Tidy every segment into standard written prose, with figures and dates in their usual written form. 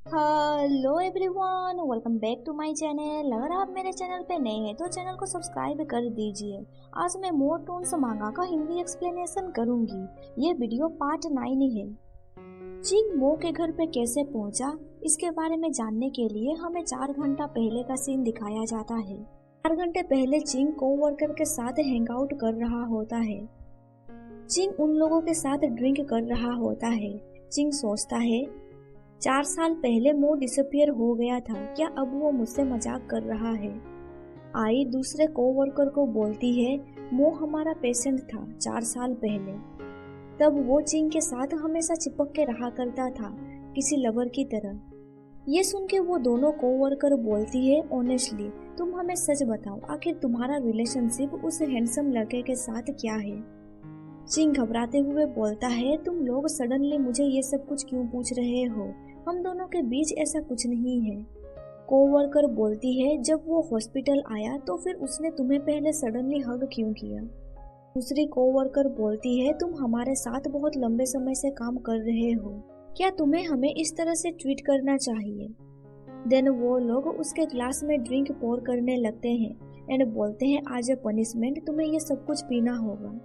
Hello everyone, welcome back to my channel. अगर आप मेरे चैनल पे नए हैं तो चैनल को सब्सक्राइब कर दीजिए। आज मैं मोटोन्स मांगा का हिंदी एक्सप्लेनेशन करूंगी। ये वीडियो पार्ट 9 ही है। चिंग मो के घर पे कैसे पहुंचा, इसके बारे में जानने के लिए हमें 4 घंटा पहले का सीन दिखाया जाता है। 4 घंटे पहले चिंग कोवर्कर के साथ हैंग आउट कर रहा होता है। चिंग उन लोगों के साथ ड्रिंक कर रहा होता है। चिंग सोचता है 4 साल पहले मो डिसअपियर हो गया था, क्या अब वो मुझसे मजाक कर रहा है। आई दूसरे कोवर्कर को बोलती है मो हमारा पेशेंट था 4 साल पहले। तब वो चिंग के साथ हमेशा चिपक के रहा करता था, किसी लवर की तरह। ये सुन के वो दोनों कोवर्कर बोलती है ऑनेस्टली तुम हमें सच बताओ, आखिर तुम्हारा रिलेशनशिप उस हैंडसम लड़के के साथ क्या है। चिंग घबराते हुए बोलता है तुम लोग सडनली मुझे ये सब कुछ क्यों पूछ रहे हो, हम दोनों के बीच ऐसा कुछ नहीं है। कोवर्कर बोलती है जब वो हॉस्पिटल आया तो फिर उसने तुम्हें पहले सडनली हग क्यों किया। दूसरी कोवर्कर बोलती है तुम हमारे साथ बहुत लंबे समय से काम कर रहे हो, क्या तुम्हें हमें इस तरह से ट्रीट करना चाहिए। देन वो लोग उसके ग्लास में ड्रिंक पोर करने लगते हैं एंड बोलते हैं आज ए पनिशमेंट तुम्हें ये सब कुछ पीना होगा।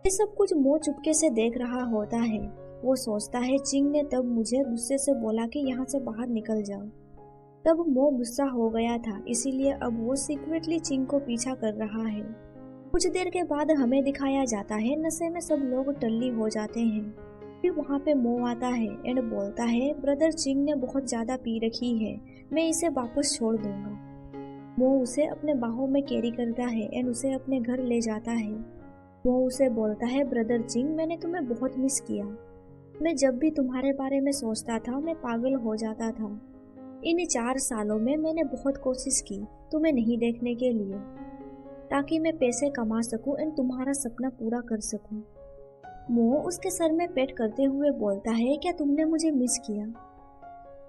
ये सब कुछ मो चुपके से देख रहा होता है। वो सोचता है चिंग ने तब मुझे गुस्से से बोला कि यहाँ से बाहर निकल जाओ। तब मो गुस्सा हो गया था, इसीलिए अब वो सीक्रेटली चिंग को पीछा कर रहा है। कुछ देर के बाद हमें दिखाया जाता है नशे में सब लोग टल्ली हो जाते हैं। फिर वहाँ पे मो आता है एंड बोलता है ब्रदर चिंग ने बहुत ज्यादा पी रखी है, मैं इसे वापस छोड़ दूंगा। मो उसे अपने बाहों में कैरी करता है एंड उसे अपने घर ले जाता है। वो उसे बोलता है ब्रदर चिंग मैंने तुम्हें बहुत मिस किया, मैं जब भी तुम्हारे बारे में सोचता था मैं पागल हो जाता था। इन 4 सालों में मैंने बहुत कोशिश की तुम्हें नहीं देखने के लिए, ताकि मैं पैसे कमा सकूं एंड तुम्हारा सपना पूरा कर सकूं। मो उसके सर में पेट करते हुए बोलता है क्या तुमने मुझे मिस किया।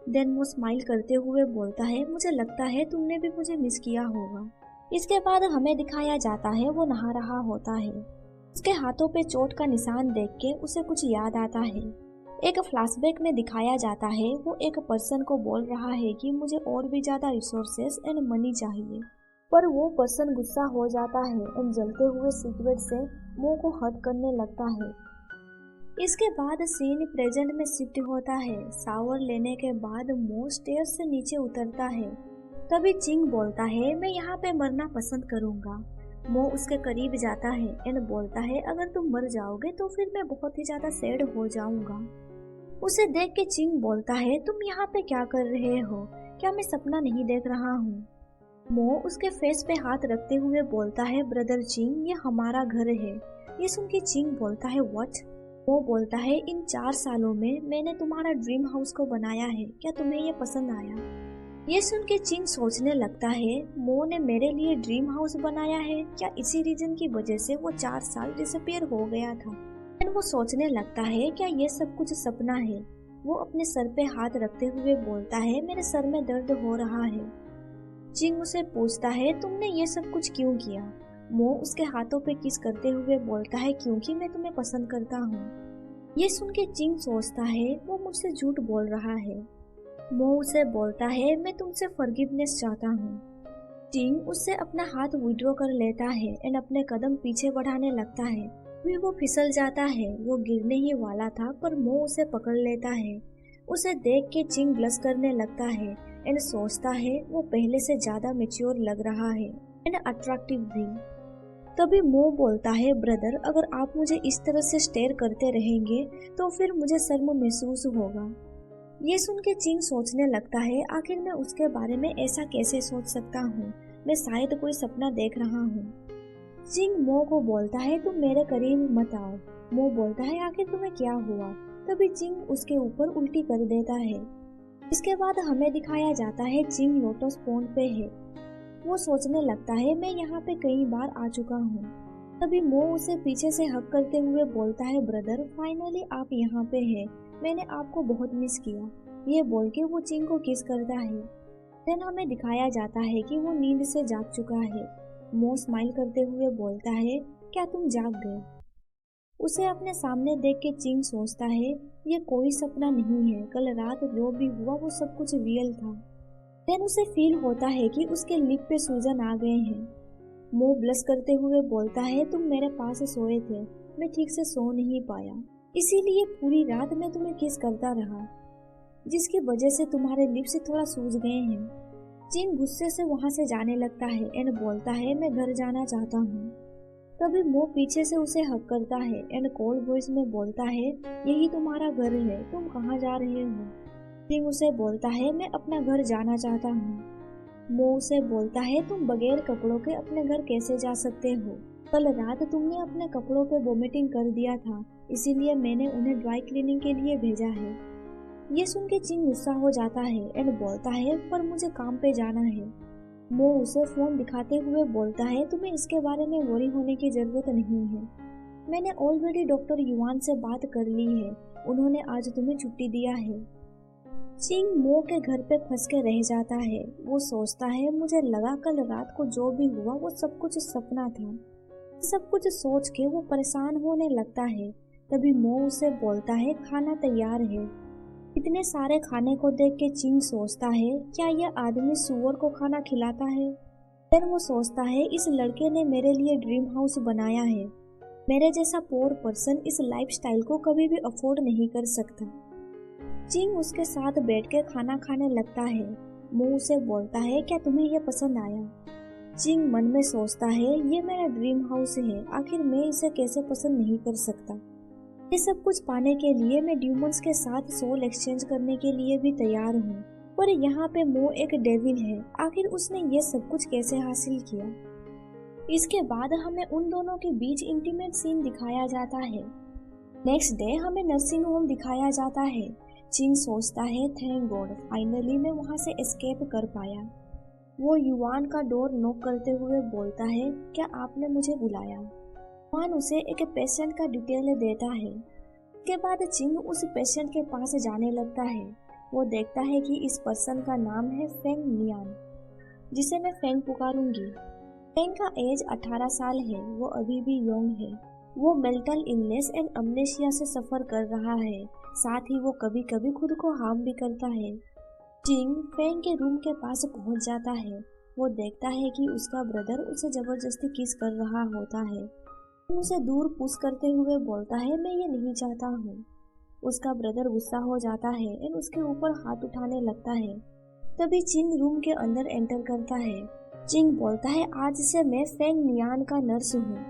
देन वो स्माइल करते हुए बोलता है मुझे लगता है तुमने भी मुझे मिस किया होगा। इसके बाद हमें दिखाया जाता है वो नहा रहा होता है। उसके हाथों पे चोट का निशान देख के उसे कुछ याद आता है। एक फ्लैशबैक में दिखाया जाता है वो एक पर्सन को बोल रहा है कि मुझे और भी ज्यादा रिसोर्सेस एंड मनी चाहिए, पर वो पर्सन गुस्सा हो जाता है एंड जलते हुए सिगरेट से मो को हर्ट करने लगता है। इसके बाद सीन प्रेजेंट में शिफ्ट होता है। शावर लेने के बाद मो स्टेयर्स से नीचे उतरता है। तभी चिंग बोलता है मैं यहाँ पे मरना पसंद करूंगा। मो उसके करीब जाता है एंड बोलता है अगर तुम मर जाओगे तो फिर मैं बहुत ही ज्यादा सैड हो जाऊंगा। उसे देख के चिंग बोलता है तुम यहाँ पे क्या कर रहे हो, क्या मैं सपना नहीं देख रहा हूँ। मो उसके फेस पे हाथ रखते हुए बोलता है ब्रदर चिंग ये हमारा घर है। ये सुन के चिंग बोलता है व्हाट। वो बोलता है इन 4 सालों में मैंने तुम्हारा ड्रीम हाउस को बनाया है, क्या तुम्हें ये पसंद आया। ये सुन के चिंग सोचने लगता है मो ने मेरे लिए ड्रीम हाउस बनाया है, क्या इसी रीजन की वजह से वो 4 साल डिसअपियर हो गया था। एंड वो सोचने लगता है क्या ये सब कुछ सपना है। वो अपने सर पे हाथ रखते हुए बोलता है मेरे सर में दर्द हो रहा है। चिंग उसे पूछता है तुमने ये सब कुछ क्यों किया। मो उसके हाथों पे किस करते हुए बोलता है क्योंकि मैं तुम्हें पसंद करता हूँ। ये सुन के चिंग सोचता है वो मुझसे झूठ बोल रहा है। मो उसे बोलता है मैं तुमसे फॉरगिवनेस चाहता हूँ। चिंग उससे अपना हाथ विड्रॉ कर लेता है एंड अपने कदम पीछे बढ़ाने लगता है। फिर वो फिसल जाता है, वो गिरने ही वाला था पर मो उसे पकड़ लेता है। उसे देख के चिंग ब्लश करने लगता है एंड सोचता है वो पहले से ज्यादा मैच्योर लग रहा है एंड अट्रैक्टिव भी। तभी मो बोलता है ब्रदर अगर आप मुझे इस तरह से स्टेयर करते रहेंगे तो फिर मुझे शर्म महसूस होगा। ये सुन के चिंग सोचने लगता है आखिर मैं उसके बारे में ऐसा कैसे सोच सकता हूँ, मैं शायद कोई सपना देख रहा हूँ। चिंग मो को बोलता है तुम मेरे करीब मत आओ। मो बोलता है आखिर तुम्हें क्या हुआ। तभी चिंग उसके ऊपर उल्टी कर देता है। इसके बाद हमें दिखाया जाता है चिंग लोटस पॉन्ड पे है। वो सोचने लगता है मैं यहाँ पे कई बार आ चुका हूँ। तभी मो उसे पीछे से हक करते हुए बोलता है ब्रदर फाइनली आप यहाँ पे हैं, मैंने आपको बहुत मिस किया। ये बोल के वो चिंग को किस करता है। देन हमें दिखाया जाता है कि वो नींद से जाग चुका है। मो स्माइल करते हुए बोलता है क्या तुम जाग गए। उसे अपने सामने देख के चिंग सोचता है ये कोई सपना नहीं है, कल रात जो भी हुआ वो सब कुछ रियल था। देन उसे फील होता है कि उसके लिप पे सूजन आ गए हैं। मो ब्लश करते हुए बोलता है तुम मेरे पास सोए थे, मैं ठीक से सो नहीं पाया, इसीलिए पूरी रात मैं तुम्हें किस करता रहा, जिसकी वजह से तुम्हारे लिप्स थोड़ा सूज गए हैं। चिंग गुस्से से वहां से जाने लगता है एंड बोलता है मैं घर जाना चाहता हूँ। तभी मो पीछे से उसे हक करता है एंड कोल्ड वॉइस में बोलता है यही तुम्हारा घर है, तुम कहाँ जा रहे हो। चिंग उसे बोलता है मैं अपना घर जाना चाहता हूँ। मो उसे बोलता है तुम बगैर कपड़ों के अपने घर कैसे जा सकते हो, कल रात तुमने अपने कपड़ों पे वोमिटिंग कर दिया था, इसीलिए मैंने उन्हें ड्राई क्लीनिंग के लिए भेजा है। ये सुन के चिंग गुस्सा हो जाता है एंड बोलता है पर मुझे काम पे जाना है। मो उसे फोन दिखाते हुए बोलता है तुम्हें इसके बारे में वरी होने की जरूरत नहीं है, मैंने ऑलरेडी डॉक्टर युवान से बात कर ली है, उन्होंने आज तुम्हें छुट्टी दिया है। चिंग मो के घर पे फंस के रह जाता है। वो सोचता है मुझे लगा कल रात को जो भी हुआ वो सब कुछ सपना था। सब कुछ सोच के वो परेशान होने लगता है। तभी मो उसे बोलता है खाना तैयार है। इतने सारे खाने को देख के चिंग सोचता है क्या यह आदमी सुअर को खाना खिलाता है। फिर वो सोचता है इस लड़के ने मेरे लिए ड्रीम हाउस बनाया है, मेरे जैसा पोर पर्सन इस लाइफस्टाइल को कभी भी अफोर्ड नहीं कर सकता। चिंग उसके साथ बैठ के खाना खाने लगता है। मो उसे बोलता है क्या तुम्हें यह पसंद आया। चिंग मन में सोचता है ये मेरा ड्रीम हाउस है, आखिर मैं इसे कैसे पसंद नहीं कर सकता। ये सब कुछ पाने के लिए मैं ड्यूमंस के साथ सोल एक्सचेंज करने के लिए भी तैयार हूँ, पर यहाँ पे मो एक डेविल है, आखिर उसने ये सब कुछ कैसे हासिल किया। इसके बाद हमें उन दोनों के बीच इंटीमेट सीन दिखाया जाता है। नेक्स्ट डे हमें नर्सिंग होम दिखाया जाता है। चिंग सोचता है थैंक गॉड फाइनली मैं वहाँ से एस्केप कर पाया। वो युवान का डोर नॉक करते हुए बोलता है क्या आपने मुझे बुलाया। युवान उसे एक पेशेंट का डिटेल देता है। इसके बाद चिंग उस पेशेंट के पास जाने लगता है। वो देखता है कि इस पर्सन का नाम है फेंग नियान, जिसे मैं फेंग पुकारूंगी। फेंग का एज 18 साल है, वो अभी भी यंग है। वो मेंटल इलनेस एंड अमनेशिया से सफर कर रहा है, साथ ही वो कभी कभी खुद को हार्म भी करता है। चिंग फेंग के रूम के पास पहुंच जाता है। वो देखता है कि उसका ब्रदर उसे जबरदस्ती किस कर रहा होता है। उसे दूर पुश करते हुए बोलता है मैं ये नहीं चाहता हूँ। उसका ब्रदर गुस्सा हो जाता है एंड उसके ऊपर हाथ उठाने लगता है। तभी चिंग रूम के अंदर एंटर करता है। चिंग बोलता है आज से मैं फेंग नियान का नर्स हूँ।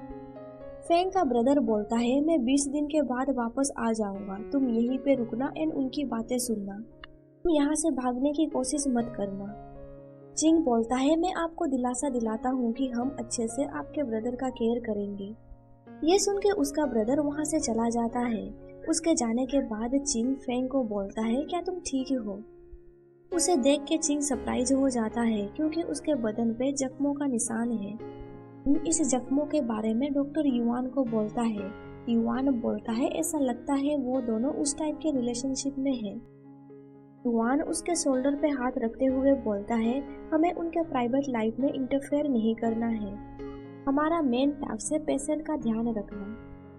फेंग का ब्रदर बोलता है मैं 20 दिन के बाद वापस आ जाऊंगा, तुम यहीं पे रुकना एंड उनकी बातें सुनना, तुम यहाँ से भागने की कोशिश मत करना। चिंग बोलता है मैं आपको दिलासा दिलाता हूँ कि हम अच्छे से आपके ब्रदर का केयर करेंगे। ये सुन के उसका ब्रदर वहाँ से चला जाता है। उसके जाने के बाद चिंग फेंग को बोलता है क्या तुम ठीक हो। उसे देख के चिंग सरप्राइज हो जाता है क्योंकि उसके बदन पे जख्मों का निशान है। इस जख्मों के बारे में डॉक्टर युवान को बोलता है। युवान बोलता है ऐसा लगता है वो दोनों उस टाइप के रिलेशनशिप में है। युवान उसके शोल्डर पे हाथ रखते हुए बोलता है हमें उनके प्राइवेट लाइफ में इंटरफेयर नहीं करना है, हमारा मेन टास्क है पेशेंट का ध्यान रखना।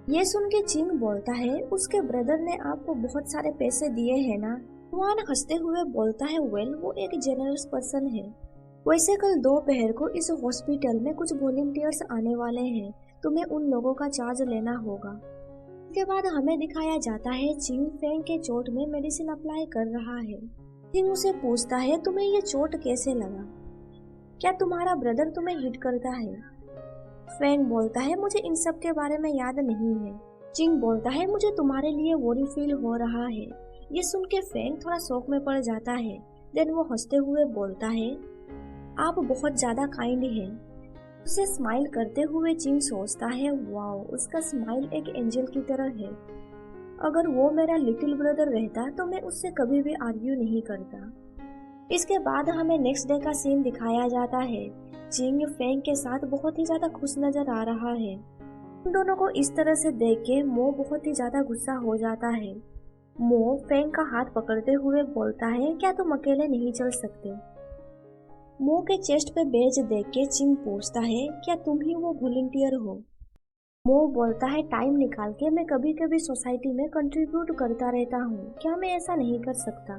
ये सुन के चिंग बोलता है उसके ब्रदर ने आपको बहुत सारे पैसे दिए हैं ना। युवान हंसते हुए बोलता है वेल वो एक जेनरस पर्सन है, वैसे कल दोपहर को इस हॉस्पिटल में कुछ वॉलंटियर्स आने वाले हैं, तुम्हें उन लोगों का चार्ज लेना होगा। इसके बाद हमें दिखाया जाता है चिंग फेंग के चोट में मेडिसिन अप्लाई कर रहा है। चिंग उसे पूछता है तुम्हें ये चोट कैसे लगा, क्या तुम्हारा ब्रदर तुम्हें हिट करता है। फेंग बोलता है मुझे इन सब के बारे में याद नहीं है। चिंग बोलता है मुझे तुम्हारे लिए वोरी फील हो रहा है। ये सुन के फेंग थोड़ा शौक में पड़ जाता है। देन वो हंसते हुए बोलता है आप बहुत ज्यादा काइंड हैं। उसे स्माइल करते हुए चिंग सोचता है वाओ उसका स्माइल एक एंजल की तरह है, अगर वो मेरा लिटिल ब्रदर रहता तो मैं उससे कभी भी आर्ग्यू नहीं करता। इसके बाद हमें नेक्स्ट डे का सीन दिखाया जाता है। चिंग फेंग के साथ बहुत ही ज्यादा खुश नजर आ रहा है। उन दोनों को इस तरह से देख के मो बहुत ही ज्यादा गुस्सा हो जाता है। मो फेंग का हाथ पकड़ते हुए बोलता है क्या तुम अकेले नहीं चल सकते। मो के चेस्ट पे बैज देख के चिंग पूछता है क्या तुम ही वो वॉलंटियर हो। मो बोलता है टाइम निकाल के मैं कभी कभी सोसाइटी में कंट्रीब्यूट करता रहता हूँ, क्या मैं ऐसा नहीं कर सकता?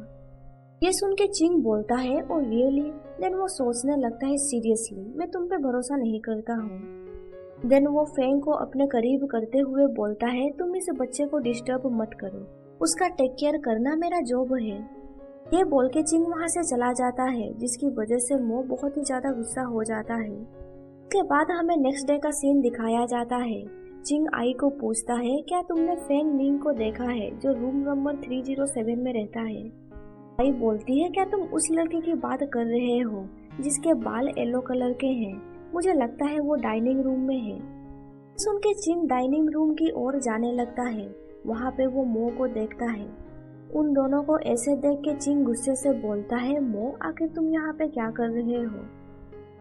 ये सुन के चिंग बोलता है ओ रियली? देन वो सोचने लगता है सीरियसली मैं तुम पे भरोसा नहीं करता हूँ। देन वो फेंग को अपने करीब करते हुए बोलता है तुम इस बच्चे को डिस्टर्ब मत करो, उसका टेक केयर करना मेरा जॉब है। ये बोल के चिंग वहाँ से चला जाता है, जिसकी वजह से मो बहुत ही ज्यादा गुस्सा हो जाता है। उसके बाद हमें नेक्स्ट डे का सीन दिखाया जाता है। चिंग आई को पूछता है क्या तुमने फेंग निंग को देखा है जो रूम नंबर 307 में रहता है? आई बोलती है क्या तुम उस लड़के की बात कर रहे हो जिसके बाल येलो कलर के हैं? मुझे लगता है वो डाइनिंग रूम में है। सुन के चिंग डाइनिंग रूम की ओर जाने लगता है। वहाँ पे वो मो को देखता है। उन दोनों को ऐसे देख के चिंग गुस्से से बोलता है मो आखिर तुम यहाँ पे क्या कर रहे हो?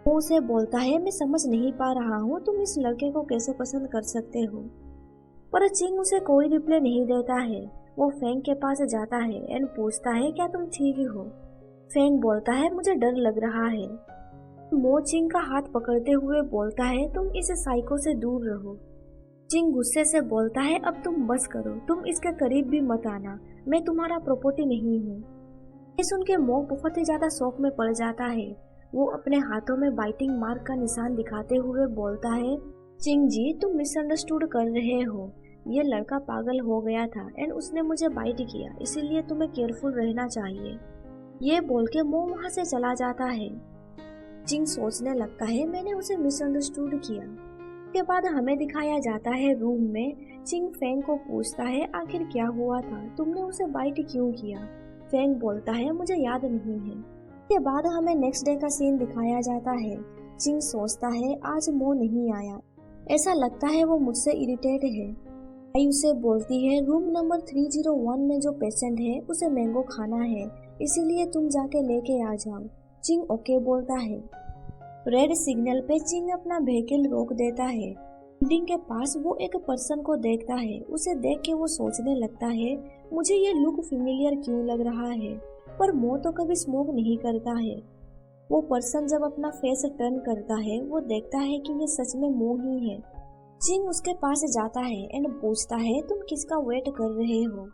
वो उसे बोलता है मैं समझ नहीं पा रहा हूँ तुम इस लड़के को कैसे पसंद कर सकते हो। पर चिंग उसे कोई रिप्लाई नहीं देता है। वो फेंग के पास जाता है एंड पूछता है क्या तुम ठीक हो? फेंग बोलता है मुझे डर लग रहा है। मो चिंग का हाथ पकड़ते हुए बोलता है तुम इस साइको से दूर रहो। चिंग गुस्से से बोलता है अब तुम बस करो, तुम इसके करीब भी मत आना, मैं तुम्हारा प्रॉपर्टी नहीं हूँ। ये सुन के मो बहुत ही ज्यादा शौक में पड़ जाता है। वो अपने हाथों में बाइटिंग मार्क का निशान दिखाते हुए बोलता है चिंग जी तुम मिसअंडरस्टूड कर रहे हो, ये लड़का पागल हो गया था एंड उसने मुझे बाइट किया, इसीलिए तुम्हें केयरफुल रहना चाहिए। ये बोल के मो वहाँ से चला जाता है। चिंग सोचने लगता है मैंने उसे मिसअंडरस्टूड किया। के बाद हमें दिखाया जाता है रूम में। चिंग फेंग को पूछता है आखिर क्या हुआ था, तुमने उसे बाइट क्यों किया? फेंग बोलता है मुझे याद नहीं है। के बाद हमें नेक्स्ट डे का सीन दिखाया जाता है। चिंग सोचता है आज मो नहीं आया, ऐसा लगता है वो मुझसे इरिटेट है। आई उसे बोलती है रूम नंबर 301 में जो पेशेंट है उसे मैंगो खाना है, इसीलिए तुम जाके लेके आ जाओ। चिंग ओके बोलता है। रेड सिग्नल पे चिंग अपना व्हीकल रोक देता है। बिल्डिंग के पास वो एक पर्सन को देखता है। उसे देख के वो सोचने लगता है मुझे ये लुक फेमिलियर क्यों लग रहा है, पर मो तो कभी स्मोक नहीं करता है। वो पर्सन जब अपना फेस टर्न करता है वो देखता है कि ये सच में मो ही है। चिंग उसके पास जाता है एंड पूछता है तुम किसका वेट कर रहे हो?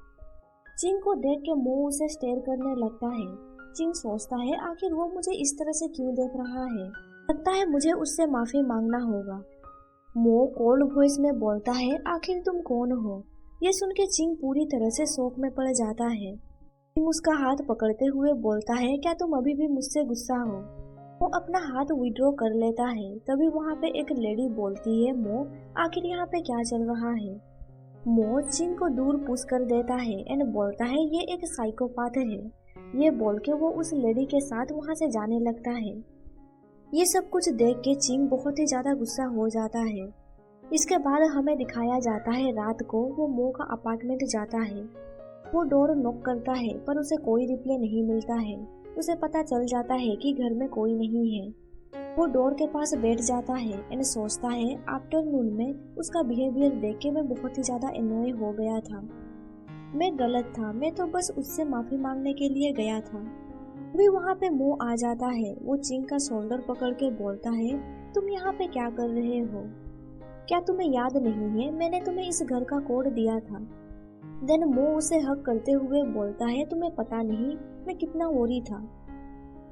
चिंग को देख के मो उसे स्टेयर करने लगता है। चिंग सोचता है आखिर वो मुझे इस तरह से क्यों देख रहा है, लगता है मुझे उससे माफी मांगना होगा। मो कोल्ड वॉइस में बोलता है आखिर तुम कौन हो? ये सुन के चिंग पूरी तरह से शौक में पड़ जाता है। चिंग उसका हाथ पकड़ते हुए बोलता है क्या तुम अभी भी मुझसे गुस्सा हो? वो अपना हाथ विड्रॉ कर लेता है। तभी वहाँ पे एक लेडी बोलती है मो आखिर यहाँ पे क्या चल रहा है? मो चिंग को दूर पुश कर देता है एंड बोलता है ये एक साइकोपाथ है। ये बोल के वो उस लेडी के साथ वहाँ से जाने लगता है। ये सब कुछ देख के चिंग बहुत ही ज्यादा गुस्सा हो जाता है। इसके बाद हमें दिखाया जाता है रात को वो मो का अपार्टमेंट जाता है। वो डोर नॉक करता है पर उसे कोई रिप्लाई नहीं मिलता है। उसे पता चल जाता है कि घर में कोई नहीं है। वो डोर के पास बैठ जाता है एंड सोचता है आफ्टरनून में उसका बिहेवियर देख के मैं बहुत ही ज्यादा एनॉय हो गया था। मैं गलत था, मैं तो बस उससे माफी मांगने के लिए गया था। अभी वहाँ पे मो आ जाता है। वो चिंग का शोल्डर पकड़ के बोलता है तुम यहाँ पे क्या कर रहे हो? क्या तुम्हें याद नहीं है मैंने तुम्हें इस घर का कोड दिया था? देन मो उसे हक करते हुए बोलता है तुम्हें पता नहीं मैं कितना वोरी था,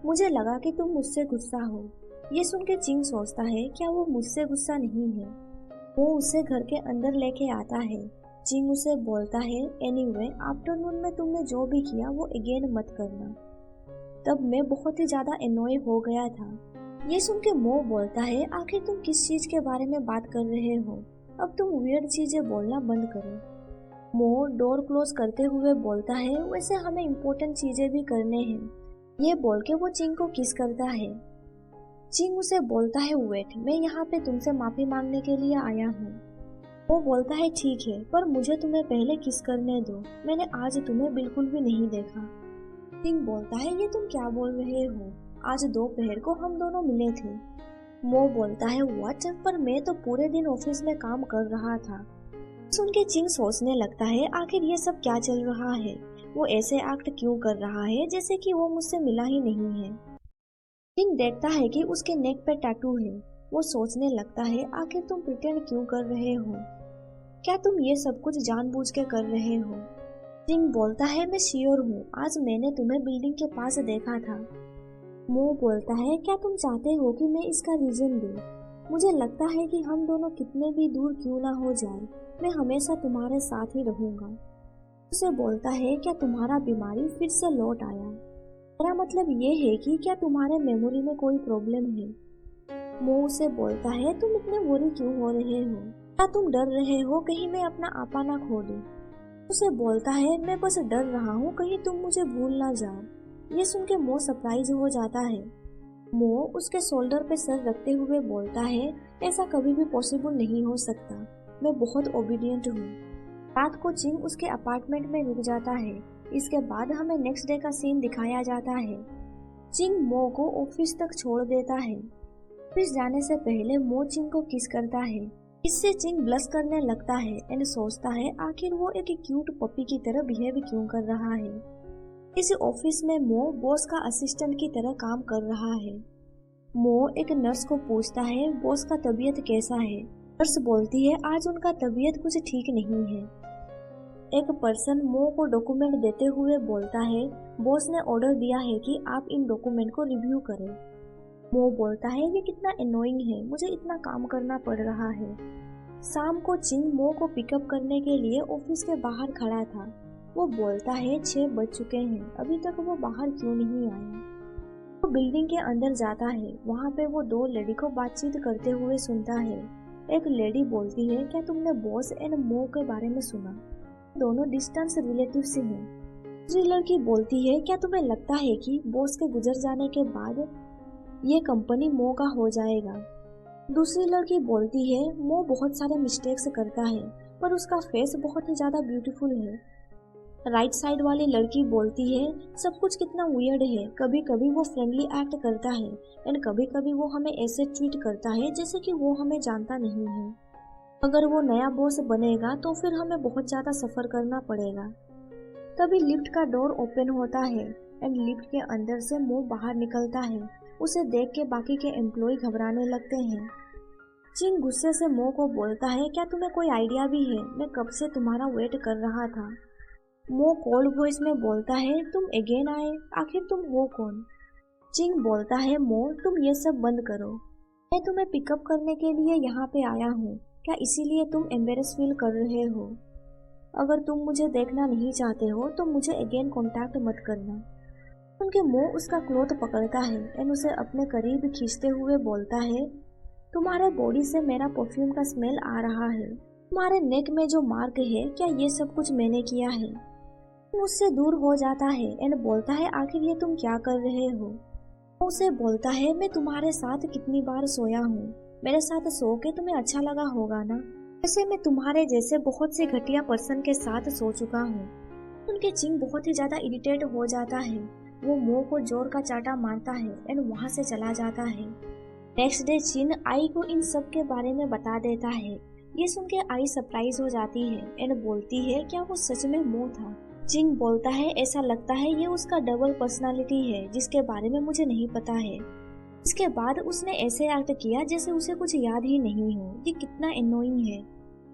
मुझे लगा कि तुम मुझसे गुस्सा हो। ये सुन के चिंग सोचता है क्या वो मुझसे गुस्सा नहीं है। वो उसे घर के अंदर लेके आता है। चिंग उसे बोलता है एनीवे आफ्टरनून में तुमने जो भी किया वो अगेन मत करना। तब मैं बहुत ही ज्यादा एनॉय हो गया था। ये सुन के मो बोलता है आखिर तुम किस चीज के बारे में बात कर रहे हो, अब तुम वियर्ड चीजें बोलना बंद करो। मो डोर क्लोज करते हुए बोलता है वैसे हमें इम्पोर्टेंट चीजें भी करने हैं। ये बोल के वो चिंग को किस करता है। चिंग उसे बोलता है वेट, मैं यहाँ पे तुमसे माफी मांगने के लिए आया हूँ। वो बोलता है ठीक है पर मुझे तुम्हें पहले किस करने दो, मैंने आज तुम्हें बिल्कुल भी नहीं देखा। चिंग बोलता है ये तुम क्या बोल रहे हो, आज दोपहर को हम दोनों मिले थे। मो बोलता है व्हाट, पर मैं तो पूरे दिन ऑफिस में काम कर रहा था। सुन के चिंग सोचने लगता है आखिर ये सब क्या चल रहा है, वो ऐसे एक्ट क्यों कर रहा है जैसे कि वो मुझसे मिला ही नहीं है। चिंग देखता है कि उसके नेक पे टैटू है। वो सोचने लगता है आखिर तुम प्रिटेंड क्यों कर रहे हो, क्या तुम ये सब कुछ जानबूझ के कर रहे हो। जिंग बोलता है मैं श्योर हूँ, आज मैंने तुम्हें बिल्डिंग के पास देखा था। मो बोलता है क्या तुम चाहते हो कि मैं इसका रीजन दूँ, मुझे लगता है कि हम दोनों कितने भी दूर क्यों ना हो जाए, मैं हमेशा तुम्हारे साथ ही रहूंगा। उसे बोलता है क्या तुम्हारा बीमारी फिर से लौट आया, मेरा मतलब ये है कि क्या तुम्हारे मेमोरी में कोई प्रॉब्लम है। मो उसे बोलता है तुम इतने वरी क्यों हो रहे हो, क्या तुम डर रहे हो कहीं मैं अपना आपा ना खो दूं। उसे बोलता है मैं बस डर रहा हूँ कहीं तुम मुझे भूल ना जाओ। ये सुन के मो सरप्राइज हो जाता है। मो उसके शोल्डर पे सर रखते हुए बोलता है ऐसा कभी भी पॉसिबल नहीं हो सकता, मैं बहुत ओबीडियंट हूँ। रात को जिंग उसके अपार्टमेंट में रुक जाता है। इसके बाद हमें नेक्स्ट डे का सीन दिखाया जाता है। जिंग मो को ऑफिस तक छोड़ देता है। ऑफिस जाने से पहले मो जिंग को किस करता है, इससे जिंग ब्लश करने लगता है एंड सोचता है आखिर वो एक क्यूट पपी की तरह बिहेव क्यों कर रहा है। इस ऑफिस में मो बॉस का असिस्टेंट की तरह काम कर रहा है। मो एक नर्स को पूछता है बॉस का तबीयत कैसा है। नर्स बोलती है आज उनका तबीयत कुछ ठीक नहीं है। एक पर्सन मो को डॉक्यूमेंट देते हुए बोलता है बॉस ने ऑर्डर दिया है कि आप इन डॉक्यूमेंट को रिव्यू करें। मो बोलता है ये कितना एनोइंग है, मुझे इतना काम करना पड़ रहा है। शाम को जिंग मो को पिकअप करने के लिए ऑफिस के बाहर खड़ा था। वो बोलता है 6 बज चुके हैं, अभी तक वो बाहर क्यों नहीं आया। वो बिल्डिंग के अंदर जाता है, वहाँ पे वो 2 लेडी को बातचीत करते हुए सुनता है। एक लेडी बोलती है क्या तुमने बॉस एंड मो के बारे में सुना, दोनों डिस्टेंस रिलेटिव्स हैं। दूसरी लड़की बोलती है क्या तुम्हें लगता है कि बॉस के गुजर जाने के बाद ये कंपनी मो का हो जाएगा। दूसरी लड़की बोलती है मो बहुत सारे मिस्टेक्स करता है पर उसका फेस बहुत ही ज्यादा ब्यूटीफुल है। राइट साइड वाली लड़की बोलती है सब कुछ कितना वियर्ड है, कभी कभी वो फ्रेंडली एक्ट करता है एंड कभी कभी वो हमें ऐसे ट्रीट करता है जैसे कि वो हमें जानता नहीं है। अगर वो नया बॉस बनेगा तो फिर हमें बहुत ज्यादा सफर करना पड़ेगा। तभी लिफ्ट का डोर ओपन होता है एंड लिफ्ट के अंदर से मो बाहर निकलता है। उसे देख के बाकी के एम्प्लॉय घबराने लगते हैं। जिंग गुस्से से मो को बोलता है क्या तुम्हें कोई आइडिया भी है, मैं कब से तुम्हारा वेट कर रहा था। मो कोल्ड वॉइस में बोलता है तुम अगेन आए, आखिर तुम हो कौन। जिंग बोलता है मो तुम ये सब बंद करो, मैं तुम्हें पिकअप करने के लिए यहाँ पे आया हूँ, क्या इसीलिए तुम एम्बेरस फील कर रहे हो। अगर तुम मुझे देखना नहीं चाहते हो तो मुझे अगेन कॉन्टैक्ट मत करना। उनके मुंह उसका क्लोथ पकड़ता है एंड उसे अपने करीब खींचते हुए बोलता है तुम्हारे बॉडी से मेरा परफ्यूम का स्मेल आ रहा है, तुम्हारे नेक में जो मार्क है क्या ये सब कुछ मैंने किया है। मुझसे दूर हो जाता है एंड बोलता है आखिर ये तुम क्या कर रहे हो। उसे बोलता है मैं तुम्हारे साथ कितनी बार सोया हूँ, मेरे साथ सो के तुम्हें अच्छा लगा होगा ना, वैसे मैं तुम्हारे जैसे बहुत से घटिया पर्सन के साथ सो चुका हूँ। उनके जिंग बहुत ही ज्यादा इरिटेट हो जाता है। वो मो को जोर का चाटा मारता है एंड वहाँ से चला जाता है। नेक्स्ट डे जिन आई को इन सब के बारे में बता देता है। ये सुन के आई सरप्राइज हो जाती है एंड बोलती है क्या वो सच में मो था। जिंग बोलता है ऐसा लगता है ये उसका डबल पर्सनालिटी है जिसके बारे में मुझे नहीं पता है। इसके बाद उसने ऐसे एक्ट किया जैसे उसे कुछ याद ही नहीं हो। ये कितना एनोइंग है।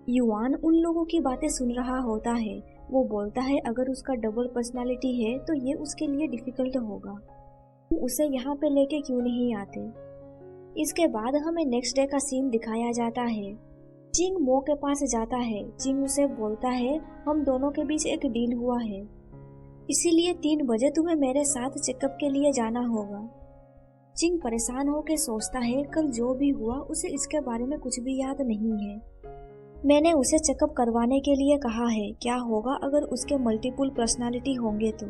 युआन उन लोगों की बातें सुन रहा होता है। वो बोलता है अगर उसका डबल पर्सनालिटी है तो ये उसके लिए डिफिकल्ट होगा, उसे यहाँ पे लेके क्यों नहीं आते। इसके बाद हमें नेक्स्ट डे का सीन दिखाया जाता है। जिंग मो के पास जाता है। जिंग उसे बोलता है हम दोनों के बीच एक डील हुआ है, इसीलिए 3 बजे तुम्हें मेरे साथ चेकअप के लिए जाना होगा। जिंग परेशान होकर सोचता है कल जो भी हुआ उसे इसके बारे में कुछ भी याद नहीं है। मैंने उसे चेकअप करवाने के लिए कहा है, क्या होगा अगर उसके मल्टीपल पर्सनालिटी होंगे तो।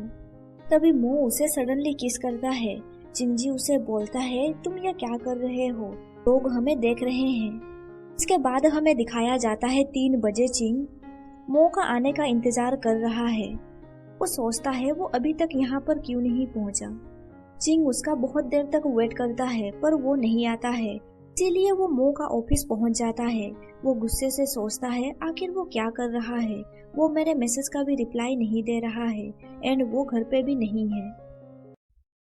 तभी मो उसे सडनली किस करता है। जिंजी उसे बोलता है तुम ये क्या कर रहे हो, लोग हमें देख रहे हैं। इसके बाद हमें दिखाया जाता है 3 बजे जिंग मो का आने का इंतजार कर रहा है। वो सोचता है वो अभी तक यहाँ पर क्यों नहीं पहुँचा। जिंग उसका बहुत देर तक वेट करता है पर वो नहीं आता है, इसीलिए वो मो का ऑफिस पहुंच जाता है। वो गुस्से से सोचता है आखिर वो क्या कर रहा है, वो मेरे मैसेज का भी रिप्लाई नहीं दे रहा है एंड वो घर पे भी नहीं है।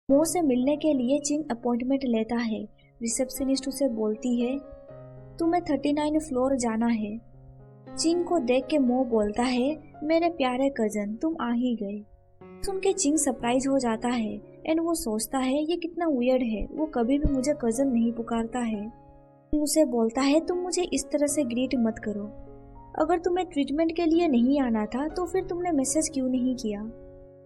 मो से मिलने के लिए जिंग अपॉइंटमेंट लेता है। रिसेप्शनिस्ट उसे बोलती है, तुम्हें 39 फ्लोर जाना है। चिंग को देख के मो बोलता है, मेरे प्यारे कजन तुम आ ही गए। सुन के चिंग सरप्राइज हो जाता है एंड वो सोचता है ये कितना वियर्ड है, वो कभी भी मुझे कजन नहीं पुकारता है। उसे बोलता है तुम मुझे इस तरह से ग्रीट मत करो, अगर तुम्हें ट्रीटमेंट के लिए नहीं आना था तो फिर तुमने मैसेज क्यों नहीं किया।